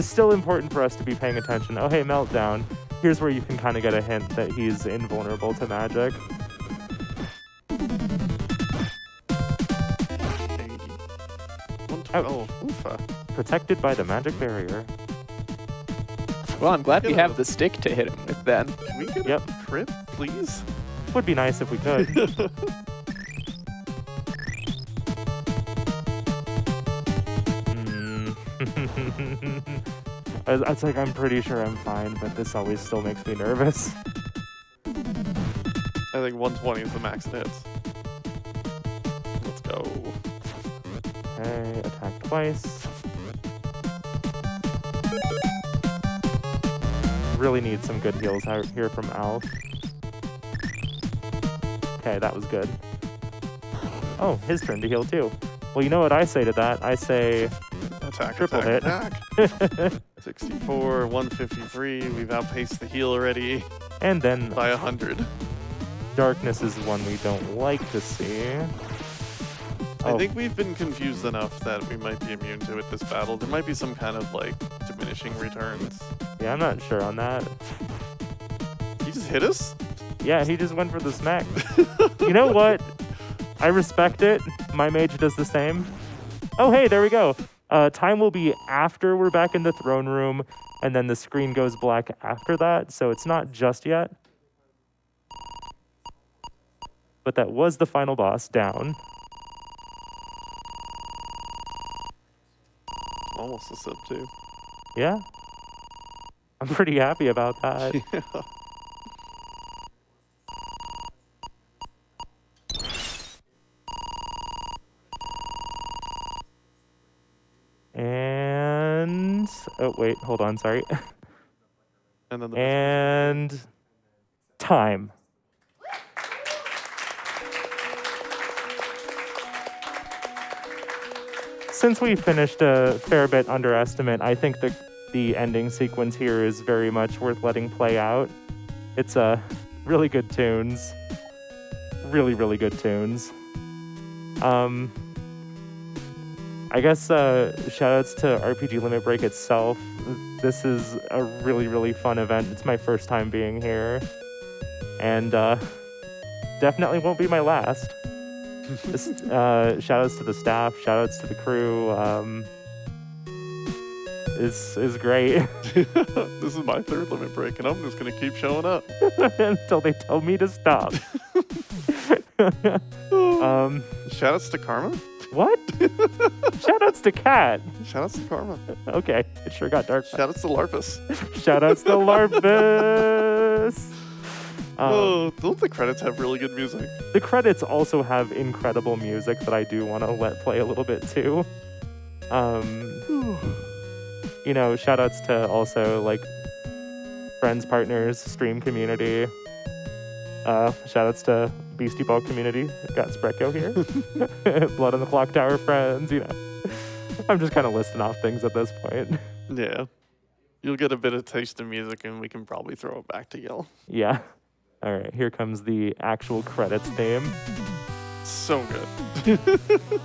still important for us to be paying attention. Oh, hey, Meltdown. Here's where you can kind of get a hint that he's invulnerable to magic. Oh, oofa. Protected by the magic barrier. well, I'm glad we have the stick to hit him with then. Can we get Yep. a crit, please? Would be nice if we could. It's like, I'm pretty sure I'm fine, but this always still makes me nervous. I think 120 is the max it hits. Let's go. Okay, attack twice. Really need some good heals out here from Alf. Okay, that was good. Oh, his turn to heal too. Well, you know what I say to that? I say Attack, triple attack, hit. attack. 64, 153. We've outpaced the heal already And then by 100. darkness is one we don't like to see. I Oh, think we've been confused enough that we might be immune to it this battle. There might be some kind of like diminishing returns. yeah, I'm not sure on that. He just hit us? Yeah, he just went for the smack. You know what? I respect it. My mage does the same. Oh, hey, there we go. Time will be after we're back in the throne room, and then the screen goes black after that, so it's not just yet. But that was the final boss down. Almost a sub too. Yeah. I'm pretty happy about that. Yeah. And oh wait, hold on, sorry. And then the And time. Since we finished a fair bit under estimate, I think the ending sequence here is very much worth letting play out. It's really good tunes. Really, really good tunes. I guess shoutouts to RPG Limit Break itself. This is a really, really fun event. It's my first time being here. And definitely won't be my last. Shoutouts to the staff, shoutouts to the crew. is great This is my third limit break, and I'm just gonna keep showing up. until they tell me to stop. Shoutouts to Karma. What? Shoutouts to Kat. Shoutouts to Karma. Okay, it sure got dark. Shoutouts to Larpus. Shoutouts to Larpus. Don't the credits have really good music? The credits also have incredible music that I do want to let play a little bit too. You know, shoutouts to also like friends, partners, stream community. Shoutouts to Beastie Ball community. Got Sprecko here. Blood on the Clock Tower friends, you know. I'm just kind of listing off things at this point. Yeah. You'll get a bit of taste of music, and we can probably throw it back to Yell. Yeah. All right, here comes the actual credits theme. So good.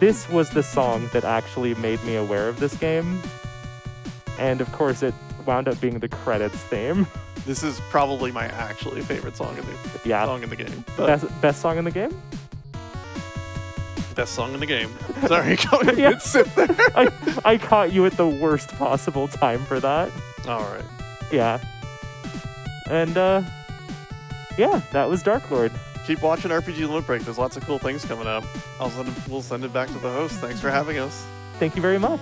This was the song that actually made me aware of this game. And of course, it wound up being the credits theme. This is probably my actually favorite song in the game. Best song in the game? Best song in the game. Sorry, go ahead Yeah. and sit there. I caught you at the worst possible time for that. All right. Yeah. And, yeah, that was Dark Lord. Keep watching RPG Limit Break. There's lots of cool things coming up. We'll send it back to the host. Thanks for having us. Thank you very much.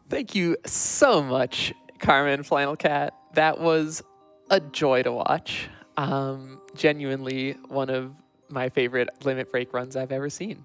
Thank you so much, Karma and FlannelKat. That was a joy to watch. Genuinely one of my favorite Limit Break runs I've ever seen.